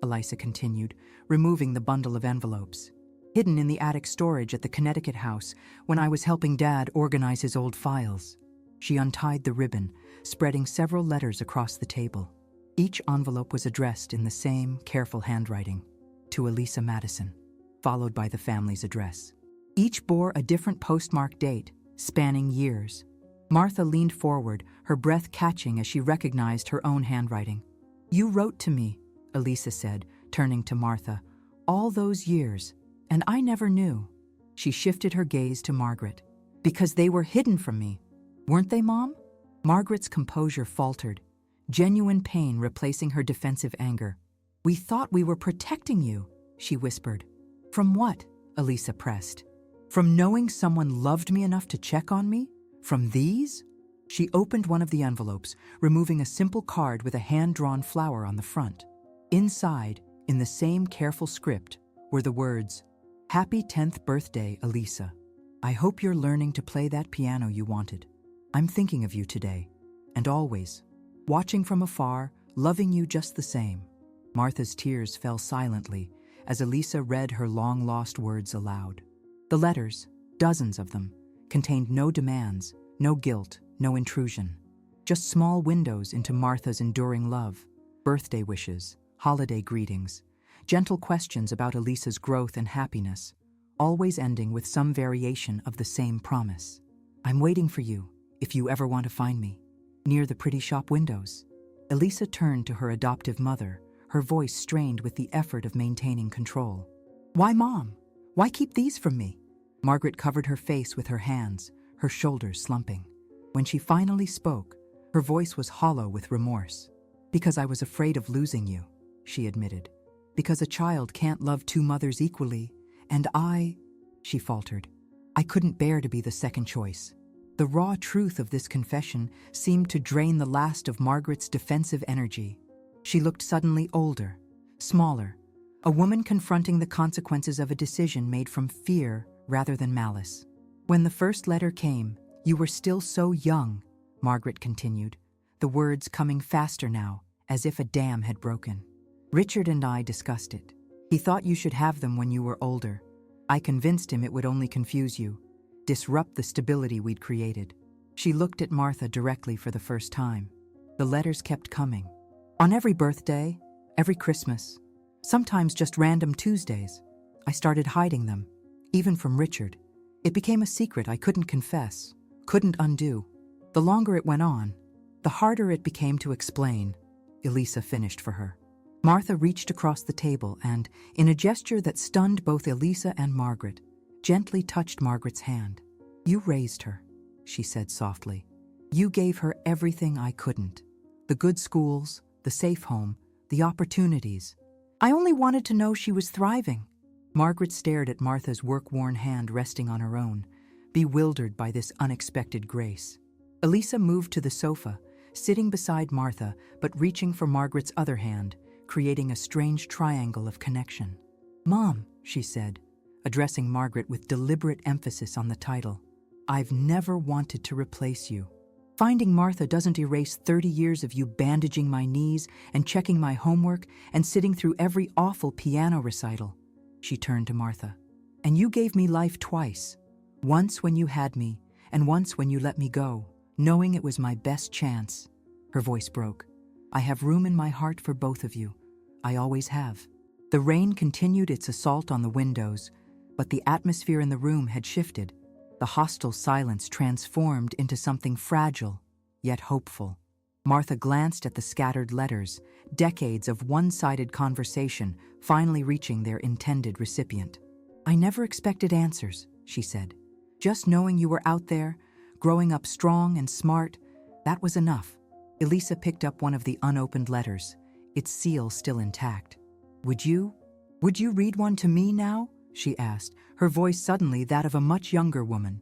Elisa continued, removing the bundle of envelopes. "Hidden in the attic storage at the Connecticut house when I was helping Dad organize his old files." She untied the ribbon, spreading several letters across the table. Each envelope was addressed in the same careful handwriting, "To Elisa Madison," followed by the family's address. Each bore a different postmark date, spanning years. Martha leaned forward, her breath catching as she recognized her own handwriting. "You wrote to me," Elisa said, turning to Martha, "all those years, and I never knew." She shifted her gaze to Margaret. "Because they were hidden from me. Weren't they, Mom?" Margaret's composure faltered, genuine pain replacing her defensive anger. "We thought we were protecting you," she whispered. "From what?" Elisa pressed. "From knowing someone loved me enough to check on me? From these?" She opened one of the envelopes, removing a simple card with a hand-drawn flower on the front. Inside, in the same careful script, were the words, "Happy 10th birthday, Elisa. I hope you're learning to play that piano you wanted. I'm thinking of you today, and always, watching from afar, loving you just the same." Martha's tears fell silently as Elisa read her long-lost words aloud. The letters, dozens of them, contained no demands, no guilt, no intrusion. Just small windows into Martha's enduring love, birthday wishes, holiday greetings, gentle questions about Elisa's growth and happiness, always ending with some variation of the same promise. "I'm waiting for you, if you ever want to find me, near the pretty shop windows." Elisa turned to her adoptive mother, her voice strained with the effort of maintaining control. "Why, Mom? Why keep these from me?" Margaret covered her face with her hands, her shoulders slumping. When she finally spoke, her voice was hollow with remorse. "Because I was afraid of losing you," she admitted. "Because a child can't love two mothers equally, and she faltered. "I couldn't bear to be the second choice." The raw truth of this confession seemed to drain the last of Margaret's defensive energy. She looked suddenly older, smaller, a woman confronting the consequences of a decision made from fear rather than malice. "When the first letter came, you were still so young," Margaret continued, the words coming faster now, as if a dam had broken. "Richard and I discussed it. He thought you should have them when you were older. I convinced him it would only confuse you, disrupt the stability we'd created." She looked at Martha directly for the first time. The letters kept coming. On every birthday, every Christmas, sometimes just random Tuesdays. I started hiding them, even from Richard. It became a secret I couldn't confess, couldn't undo. The longer it went on, the harder it became to explain. Elisa finished for her. Martha reached across the table and, in a gesture that stunned both Elisa and Margaret, gently touched Margaret's hand. "You raised her," she said softly. "You gave her everything I couldn't. The good schools, the safe home, the opportunities. I only wanted to know she was thriving." Margaret stared at Martha's work-worn hand resting on her own, bewildered by this unexpected grace. Elisa moved to the sofa, sitting beside Martha but reaching for Margaret's other hand, creating a strange triangle of connection. "Mom," she said, addressing Margaret with deliberate emphasis on the title, "I've never wanted to replace you. Finding Martha doesn't erase 30 years of you bandaging my knees and checking my homework and sitting through every awful piano recital." She turned to Martha. "And you gave me life twice. Once when you had me, and once when you let me go, knowing it was my best chance." Her voice broke. "I have room in my heart for both of you. I always have." The rain continued its assault on the windows, but the atmosphere in the room had shifted. The hostile silence transformed into something fragile, yet hopeful. Martha glanced at the scattered letters, decades of one-sided conversation finally reaching their intended recipient. "I never expected answers," she said. "Just knowing you were out there, growing up strong and smart, that was enough." Elisa picked up one of the unopened letters, its seal still intact. Would you read one to me now?" she asked, her voice suddenly that of a much younger woman.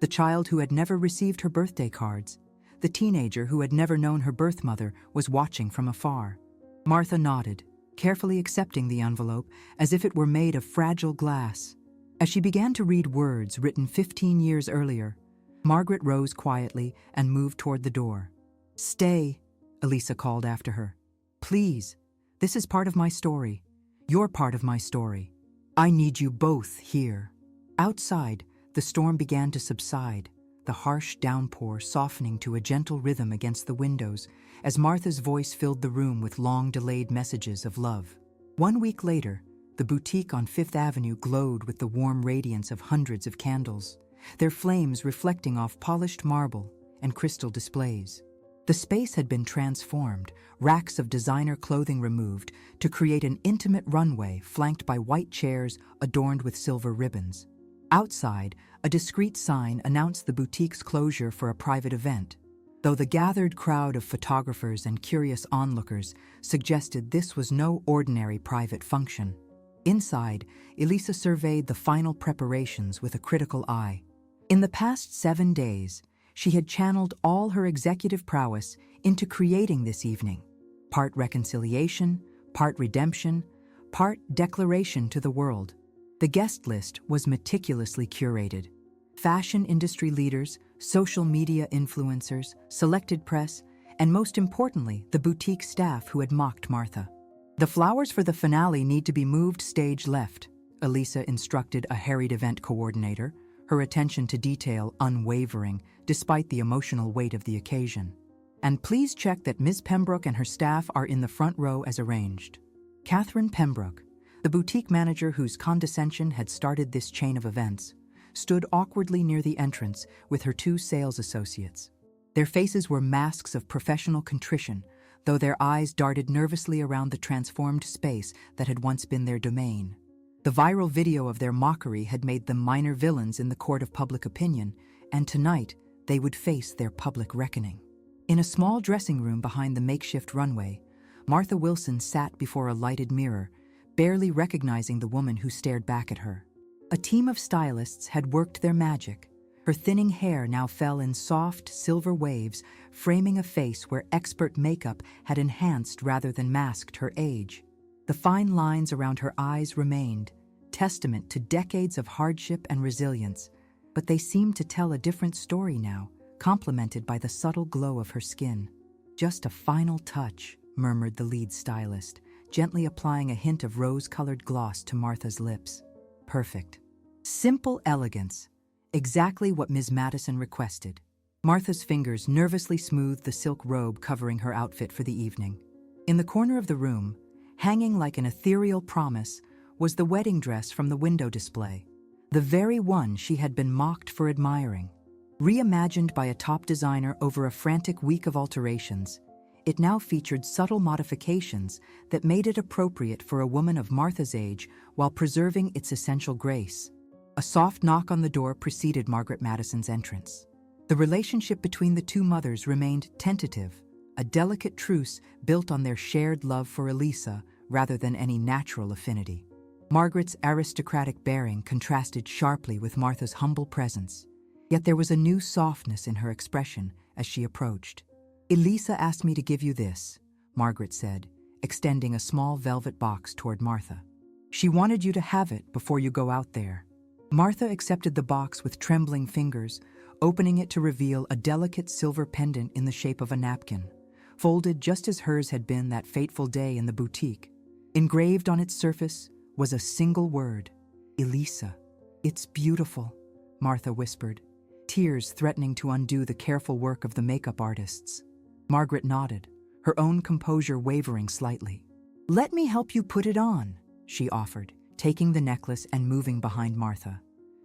The child who had never received her birthday cards, the teenager who had never known her birth mother, was watching from afar. Martha nodded, carefully accepting the envelope as if it were made of fragile glass. As she began to read words written 15 years earlier, Margaret rose quietly and moved toward the door. "Stay," Elisa called after her. "Please, this is part of my story. You're part of my story. I need you both here." Outside, the storm began to subside, the harsh downpour softening to a gentle rhythm against the windows as Martha's voice filled the room with long-delayed messages of love. 1 week later, the boutique on Fifth Avenue glowed with the warm radiance of hundreds of candles, their flames reflecting off polished marble and crystal displays. The space had been transformed, racks of designer clothing removed, to create an intimate runway flanked by white chairs adorned with silver ribbons. Outside, a discreet sign announced the boutique's closure for a private event, though the gathered crowd of photographers and curious onlookers suggested this was no ordinary private function. Inside, Elisa surveyed the final preparations with a critical eye. In the past 7 days, she had channeled all her executive prowess into creating this evening. Part reconciliation, part redemption, part declaration to the world. The guest list was meticulously curated. Fashion industry leaders, social media influencers, selected press, and most importantly, the boutique staff who had mocked Martha. "The flowers for the finale need to be moved stage left," Elisa instructed a harried event coordinator, her attention to detail unwavering despite the emotional weight of the occasion. "And please check that Ms. Pembroke and her staff are in the front row as arranged." Catherine Pembroke, the boutique manager whose condescension had started this chain of events, stood awkwardly near the entrance with her 2 sales associates. Their faces were masks of professional contrition, though their eyes darted nervously around the transformed space that had once been their domain. The viral video of their mockery had made them minor villains in the court of public opinion, and tonight they would face their public reckoning. In a small dressing room behind the makeshift runway, Martha Wilson sat before a lighted mirror, barely recognizing the woman who stared back at her. A team of stylists had worked their magic. Her thinning hair now fell in soft, silver waves, framing a face where expert makeup had enhanced rather than masked her age. The fine lines around her eyes remained, testament to decades of hardship and resilience, but they seemed to tell a different story now, complemented by the subtle glow of her skin. "Just a final touch," murmured the lead stylist, gently applying a hint of rose-colored gloss to Martha's lips. "Perfect. Simple elegance. Exactly what Ms. Madison requested." Martha's fingers nervously smoothed the silk robe covering her outfit for the evening. In the corner of the room, hanging like an ethereal promise, was the wedding dress from the window display, the very one she had been mocked for admiring. Reimagined by a top designer over a frantic week of alterations, it now featured subtle modifications that made it appropriate for a woman of Martha's age while preserving its essential grace. A soft knock on the door preceded Margaret Madison's entrance. The relationship between the two mothers remained tentative, a delicate truce built on their shared love for Elisa rather than any natural affinity. Margaret's aristocratic bearing contrasted sharply with Martha's humble presence, yet there was a new softness in her expression as she approached. "Elisa asked me to give you this," Margaret said, extending a small velvet box toward Martha. "She wanted you to have it before you go out there." Martha accepted the box with trembling fingers, opening it to reveal a delicate silver pendant in the shape of a napkin, folded just as hers had been that fateful day in the boutique. Engraved on its surface was a single word, "Elisa." "It's beautiful," Martha whispered, tears threatening to undo the careful work of the makeup artists. Margaret nodded, her own composure wavering slightly. "Let me help you put it on," she offered, taking the necklace and moving behind Martha.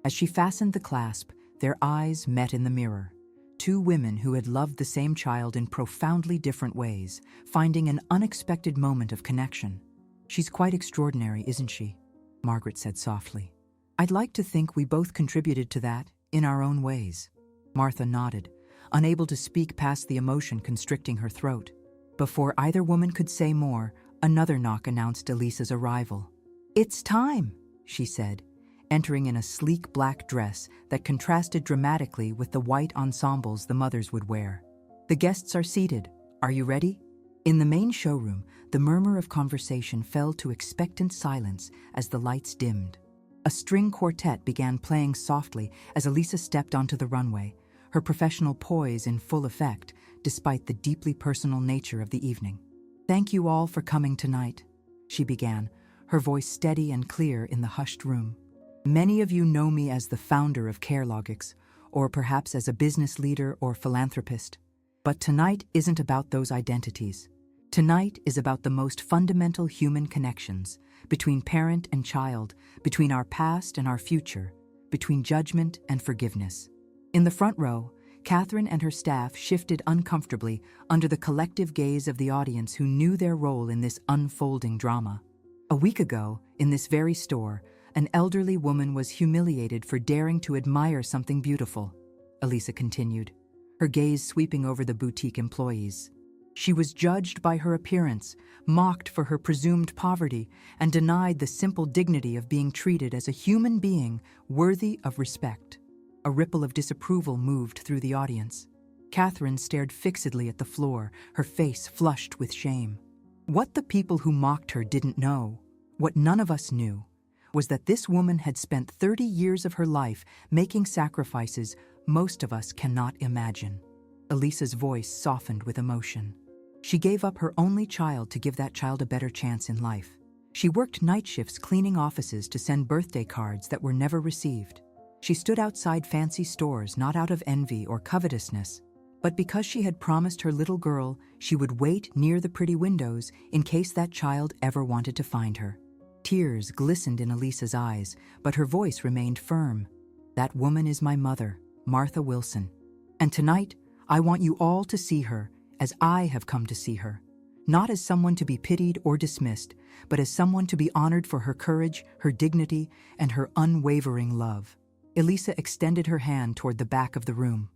As she fastened the clasp, their eyes met in the mirror. Two women who had loved the same child in profoundly different ways, finding an unexpected moment of connection. "She's quite extraordinary, isn't she?" Margaret said softly. "I'd like to think we both contributed to that, in our own ways." Martha nodded, unable to speak past the emotion constricting her throat. Before either woman could say more, another knock announced Elisa's arrival. "It's time," she said, entering in a sleek black dress that contrasted dramatically with the white ensembles the mothers would wear. "The guests are seated. Are you ready?" In the main showroom, the murmur of conversation fell to expectant silence as the lights dimmed. A string quartet began playing softly as Elisa stepped onto the runway, her professional poise in full effect despite the deeply personal nature of the evening. "Thank you all for coming tonight," she began, her voice steady and clear in the hushed room. "Many of you know me as the founder of CareLogics, or perhaps as a business leader or philanthropist. But tonight isn't about those identities. Tonight is about the most fundamental human connections, between parent and child, between our past and our future, between judgment and forgiveness." In the front row, Catherine and her staff shifted uncomfortably under the collective gaze of the audience who knew their role in this unfolding drama. A week ago, in this very store, an elderly woman was humiliated for daring to admire something beautiful, Elisa continued, her gaze sweeping over the boutique employees. She was judged by her appearance, mocked for her presumed poverty, and denied the simple dignity of being treated as a human being worthy of respect. A ripple of disapproval moved through the audience. Catherine stared fixedly at the floor, her face flushed with shame. What the people who mocked her didn't know, what none of us knew, was that this woman had spent 30 years of her life making sacrifices most of us cannot imagine. Elisa's voice softened with emotion. She gave up her only child to give that child a better chance in life. She worked night shifts cleaning offices to send birthday cards that were never received. She stood outside fancy stores not out of envy or covetousness, but because she had promised her little girl she would wait near the pretty windows in case that child ever wanted to find her. Tears glistened in Elisa's eyes, but her voice remained firm. "That woman is my mother, Martha Wilson. And tonight, I want you all to see her as I have come to see her. not as someone to be pitied or dismissed, but as someone to be honored for her courage, her dignity, and her unwavering love. Elisa extended her hand toward the back of the room.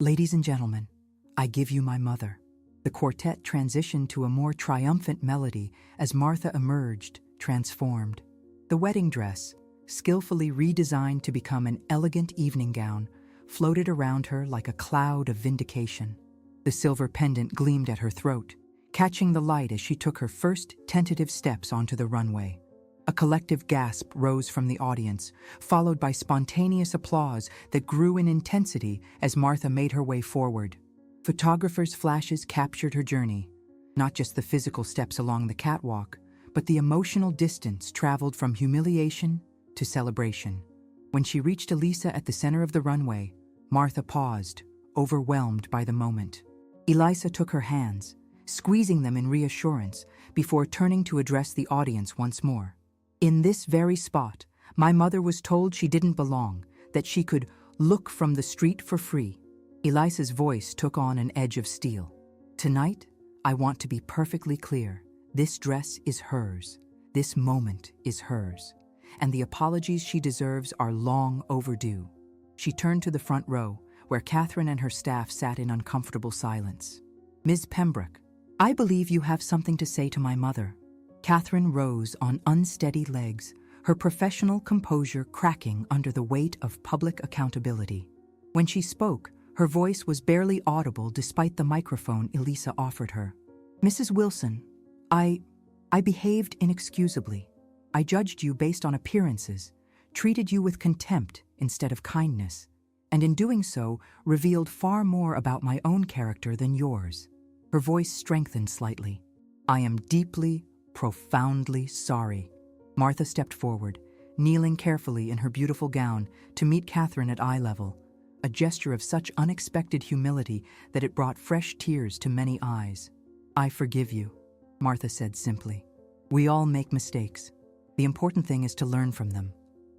"Ladies and gentlemen, I give you my mother." The quartet transitioned to a more triumphant melody as Martha emerged, transformed. The wedding dress, skillfully redesigned to become an elegant evening gown, floated around her like a cloud of vindication. The silver pendant gleamed at her throat, catching the light as she took her first tentative steps onto the runway. A collective gasp rose from the audience, followed by spontaneous applause that grew in intensity as Martha made her way forward. Photographers' flashes captured her journey, not just the physical steps along the catwalk, but the emotional distance traveled from humiliation to celebration. When she reached Elisa at the center of the runway, Martha paused, overwhelmed by the moment. Elisa took her hands, squeezing them in reassurance before turning to address the audience once more. "In this very spot, my mother was told she didn't belong, that she could look from the street for free." Elisa's voice took on an edge of steel. "Tonight, I want to be perfectly clear. This dress is hers. This moment is hers. And the apologies she deserves are long overdue." She turned to the front row, where Catherine and her staff sat in uncomfortable silence. "Ms. Pembroke, I believe you have something to say to my mother." Catherine rose on unsteady legs, her professional composure cracking under the weight of public accountability. When she spoke, her voice was barely audible despite the microphone Elisa offered her. "Mrs. Wilson, I behaved inexcusably. I judged you based on appearances, treated you with contempt instead of kindness, and in doing so, revealed far more about my own character than yours." Her voice strengthened slightly. "I am deeply, profoundly sorry." Martha stepped forward, kneeling carefully in her beautiful gown to meet Catherine at eye level, a gesture of such unexpected humility that it brought fresh tears to many eyes. "I forgive you," Martha said simply. "We all make mistakes. The important thing is to learn from them."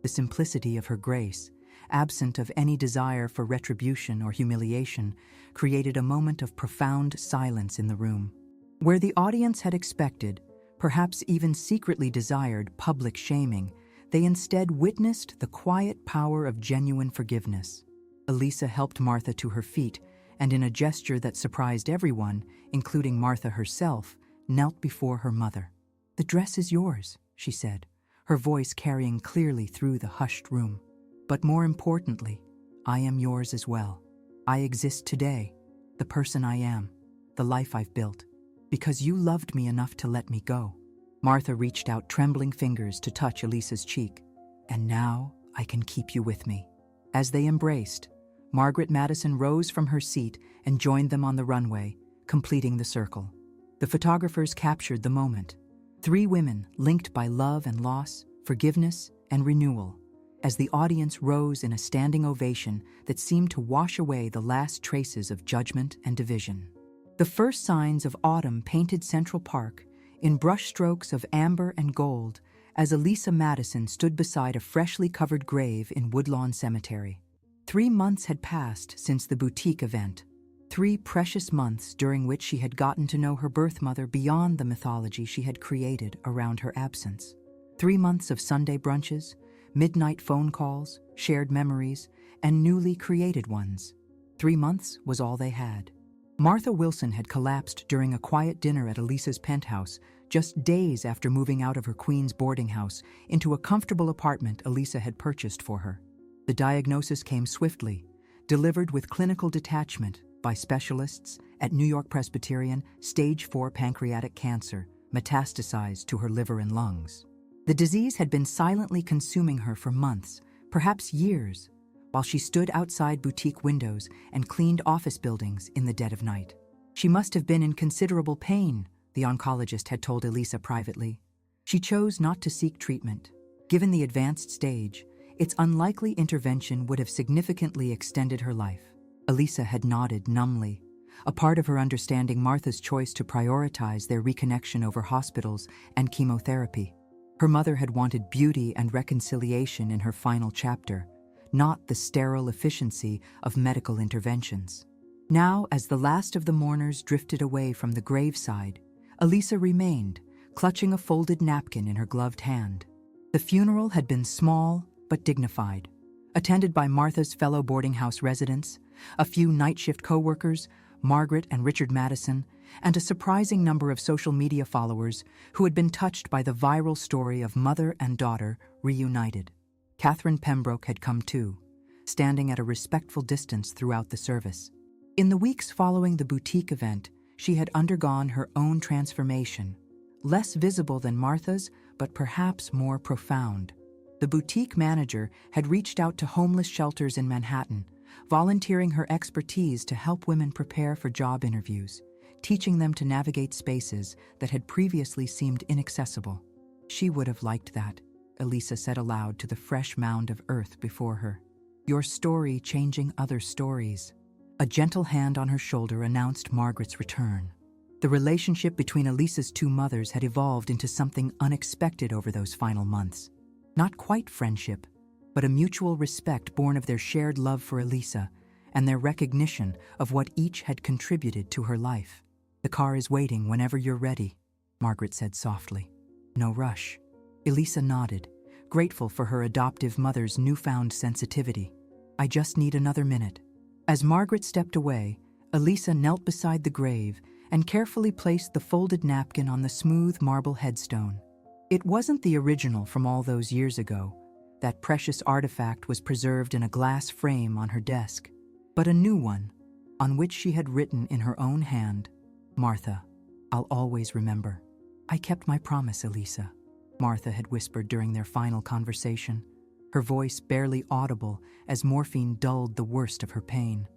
The simplicity of her grace, absent of any desire for retribution or humiliation, created a moment of profound silence in the room. Where the audience had expected, perhaps even secretly desired, public shaming, they instead witnessed the quiet power of genuine forgiveness. Elisa helped Martha to her feet, and in a gesture that surprised everyone, including Martha herself, knelt before her mother. "The dress is yours," she said, her voice carrying clearly through the hushed room. "But more importantly, I am yours as well. I exist today, the person I am, the life I've built, because you loved me enough to let me go." Martha reached out trembling fingers to touch Elisa's cheek. "And now I can keep you with me." As they embraced, Margaret Madison rose from her seat and joined them on the runway, completing the circle. The photographers captured the moment. 3 women linked by love and loss, forgiveness and renewal, as the audience rose in a standing ovation that seemed to wash away the last traces of judgment and division. The first signs of autumn painted Central Park in brushstrokes of amber and gold as Elisa Madison stood beside a freshly covered grave in Woodlawn Cemetery. 3 months had passed since the boutique event, 3 precious months during which she had gotten to know her birth mother beyond the mythology she had created around her absence. 3 months of Sunday brunches, midnight phone calls, shared memories, and newly created ones. 3 months was all they had. Martha Wilson had collapsed during a quiet dinner at Elisa's penthouse, just days after moving out of her Queens boarding house into a comfortable apartment Elisa had purchased for her. The diagnosis came swiftly, delivered with clinical detachment by specialists at New York Presbyterian, stage 4 pancreatic cancer, metastasized to her liver and lungs. The disease had been silently consuming her for months, perhaps years, while she stood outside boutique windows and cleaned office buildings in the dead of night. She must have been in considerable pain, the oncologist had told Elisa privately. She chose not to seek treatment. Given the advanced stage, its unlikely intervention would have significantly extended her life. Elisa had nodded numbly, a part of her understanding Martha's choice to prioritize their reconnection over hospitals and chemotherapy. Her mother had wanted beauty and reconciliation in her final chapter, not the sterile efficiency of medical interventions. Now, as the last of the mourners drifted away from the graveside, Elisa remained, clutching a folded napkin in her gloved hand. The funeral had been small but dignified, attended by Martha's fellow boarding house residents, a few night shift co-workers, Margaret and Richard Madison, and a surprising number of social media followers who had been touched by the viral story of mother and daughter reunited. Catherine Pembroke had come too, standing at a respectful distance throughout the service. In the weeks following the boutique event, she had undergone her own transformation, less visible than Martha's, but perhaps more profound. The boutique manager had reached out to homeless shelters in Manhattan, volunteering her expertise to help women prepare for job interviews, teaching them to navigate spaces that had previously seemed inaccessible. She would have liked that, Elisa said aloud to the fresh mound of earth before her. Your story changing other stories. A gentle hand on her shoulder announced Margaret's return. The relationship between Elisa's two mothers had evolved into something unexpected over those final months. Not quite friendship, but a mutual respect born of their shared love for Elisa and their recognition of what each had contributed to her life. The car is waiting whenever you're ready, Margaret said softly. No rush. Elisa nodded, grateful for her adoptive mother's newfound sensitivity. I just need another minute. As Margaret stepped away, Elisa knelt beside the grave and carefully placed the folded napkin on the smooth marble headstone. It wasn't the original from all those years ago. That precious artifact was preserved in a glass frame on her desk, but a new one, on which she had written in her own hand, Martha, I'll always remember. I kept my promise, Elisa, Martha had whispered during their final conversation, her voice barely audible as morphine dulled the worst of her pain.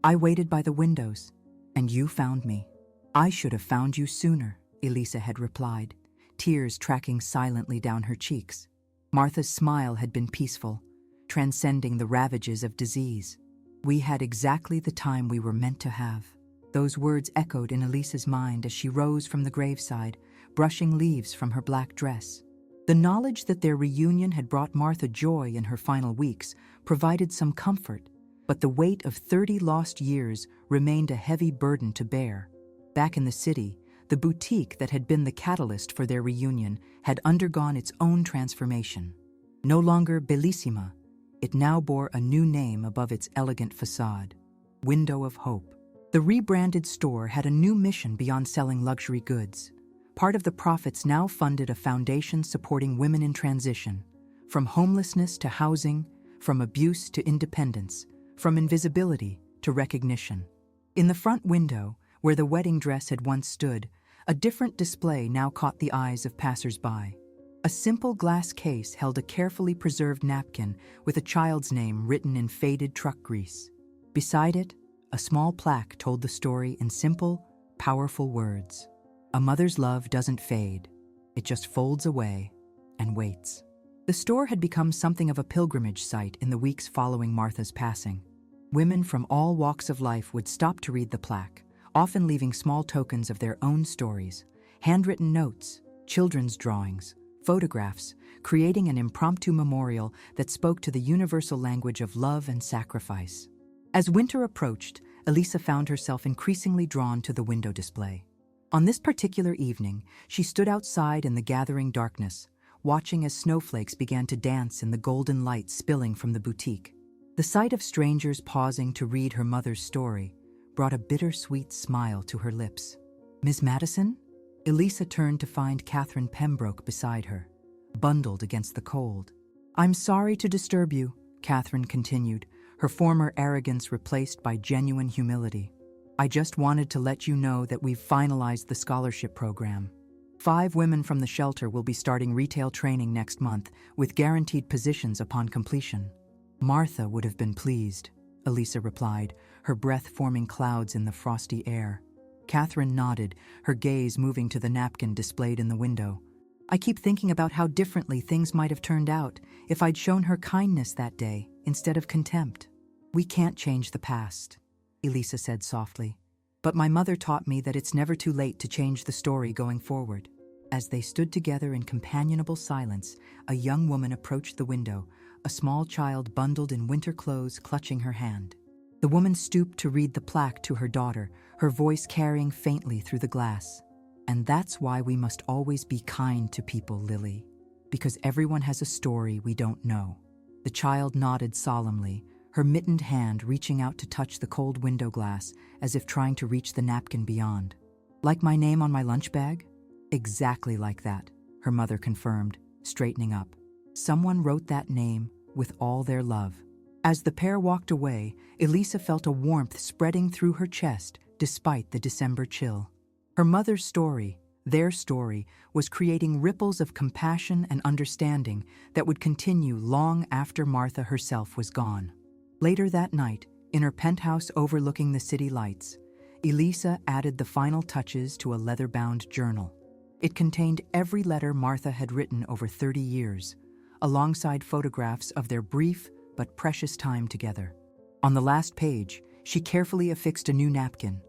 I waited by the windows, and you found me. I should have found you sooner, Elisa had replied, tears tracking silently down her cheeks. Martha's smile had been peaceful, transcending the ravages of disease. We had exactly the time we were meant to have. Those words echoed in Elisa's mind as she rose from the graveside, brushing leaves from her black dress. The knowledge that their reunion had brought Martha joy in her final weeks provided some comfort, but the weight of 30 lost years remained a heavy burden to bear. Back in the city, the boutique that had been the catalyst for their reunion had undergone its own transformation. No longer Bellissima, it now bore a new name above its elegant facade, Window of Hope. The rebranded store had a new mission beyond selling luxury goods. Part of the profits now funded a foundation supporting women in transition, from homelessness to housing, from abuse to independence, from invisibility to recognition. In the front window, where the wedding dress had once stood, a different display now caught the eyes of passers-by. A simple glass case held a carefully preserved napkin with a child's name written in faded truck grease. Beside it, a small plaque told the story in simple, powerful words. A mother's love doesn't fade. It just folds away and waits. The store had become something of a pilgrimage site in the weeks following Martha's passing. Women from all walks of life would stop to read the plaque, often leaving small tokens of their own stories, handwritten notes, children's drawings, photographs, creating an impromptu memorial that spoke to the universal language of love and sacrifice. As winter approached, Elisa found herself increasingly drawn to the window display. On this particular evening, she stood outside in the gathering darkness, watching as snowflakes began to dance in the golden light spilling from the boutique. The sight of strangers pausing to read her mother's story brought a bittersweet smile to her lips. Ms. Madison? Elisa turned to find Catherine Pembroke beside her, bundled against the cold. I'm sorry to disturb you, Catherine continued, her former arrogance replaced by genuine humility. I just wanted to let you know that we've finalized the scholarship program. 5 women from the shelter will be starting retail training next month, with guaranteed positions upon completion. Martha would have been pleased, Elisa replied, her breath forming clouds in the frosty air. Catherine nodded, her gaze moving to the napkin displayed in the window. I keep thinking about how differently things might have turned out if I'd shown her kindness that day instead of contempt. We can't change the past, Elisa said softly. But my mother taught me that it's never too late to change the story going forward. As they stood together in companionable silence, a young woman approached the window, a small child bundled in winter clothes clutching her hand. The woman stooped to read the plaque to her daughter, her voice carrying faintly through the glass. And that's why we must always be kind to people, Lily, because everyone has a story we don't know. The child nodded solemnly, her mittened hand reaching out to touch the cold window glass as if trying to reach the napkin beyond. Like my name on my lunch bag? Exactly like that, her mother confirmed, straightening up. Someone wrote that name with all their love. As the pair walked away, Elisa felt a warmth spreading through her chest despite the December chill. Her mother's story, their story, was creating ripples of compassion and understanding that would continue long after Martha herself was gone. Later that night, in her penthouse overlooking the city lights, Elisa added the final touches to a leather-bound journal. It contained every letter Martha had written over 30 years, alongside photographs of their brief but precious time together. On the last page, she carefully affixed a new napkin,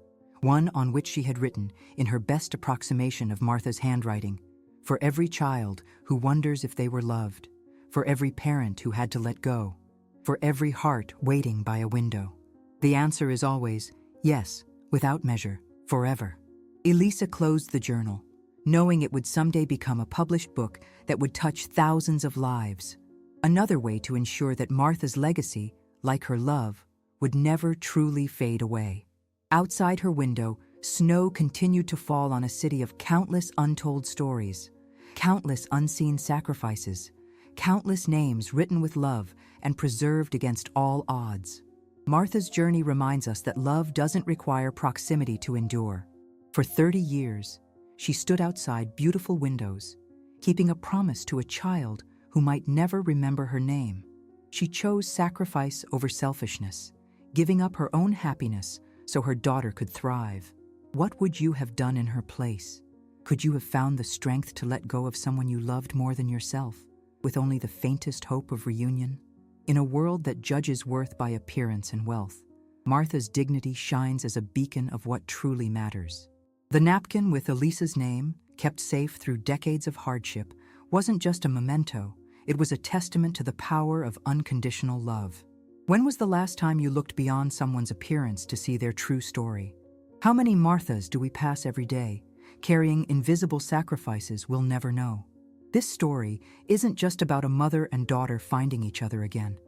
one on which she had written, in her best approximation of Martha's handwriting, "For every child who wonders if they were loved, for every parent who had to let go, for every heart waiting by a window. The answer is always, yes, without measure, forever." Elisa closed the journal, knowing it would someday become a published book that would touch thousands of lives. Another way to ensure that Martha's legacy, like her love, would never truly fade away. Outside her window, snow continued to fall on a city of countless untold stories, countless unseen sacrifices, countless names written with love and preserved against all odds. Martha's journey reminds us that love doesn't require proximity to endure. For 30 years, she stood outside beautiful windows, keeping a promise to a child who might never remember her name. She chose sacrifice over selfishness, giving up her own happiness so her daughter could thrive. What would you have done in her place? Could you have found the strength to let go of someone you loved more than yourself, with only the faintest hope of reunion? In a world that judges worth by appearance and wealth, Martha's dignity shines as a beacon of what truly matters. The napkin with Elisa's name, kept safe through decades of hardship, wasn't just a memento, it was a testament to the power of unconditional love. When was the last time you looked beyond someone's appearance to see their true story? How many Marthas do we pass every day, carrying invisible sacrifices we'll never know? This story isn't just about a mother and daughter finding each other again.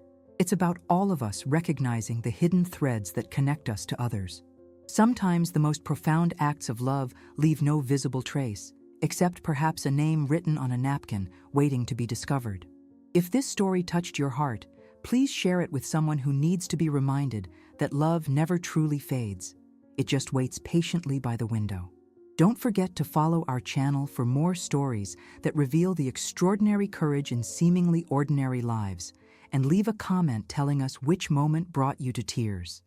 It's about all of us recognizing the hidden threads that connect us to others. Sometimes the most profound acts of love leave no visible trace, except perhaps a name written on a napkin waiting to be discovered. If this story touched your heart, please share it with someone who needs to be reminded that love never truly fades. It just waits patiently by the window. Don't forget to follow our channel for more stories that reveal the extraordinary courage in seemingly ordinary lives, and leave a comment telling us which moment brought you to tears.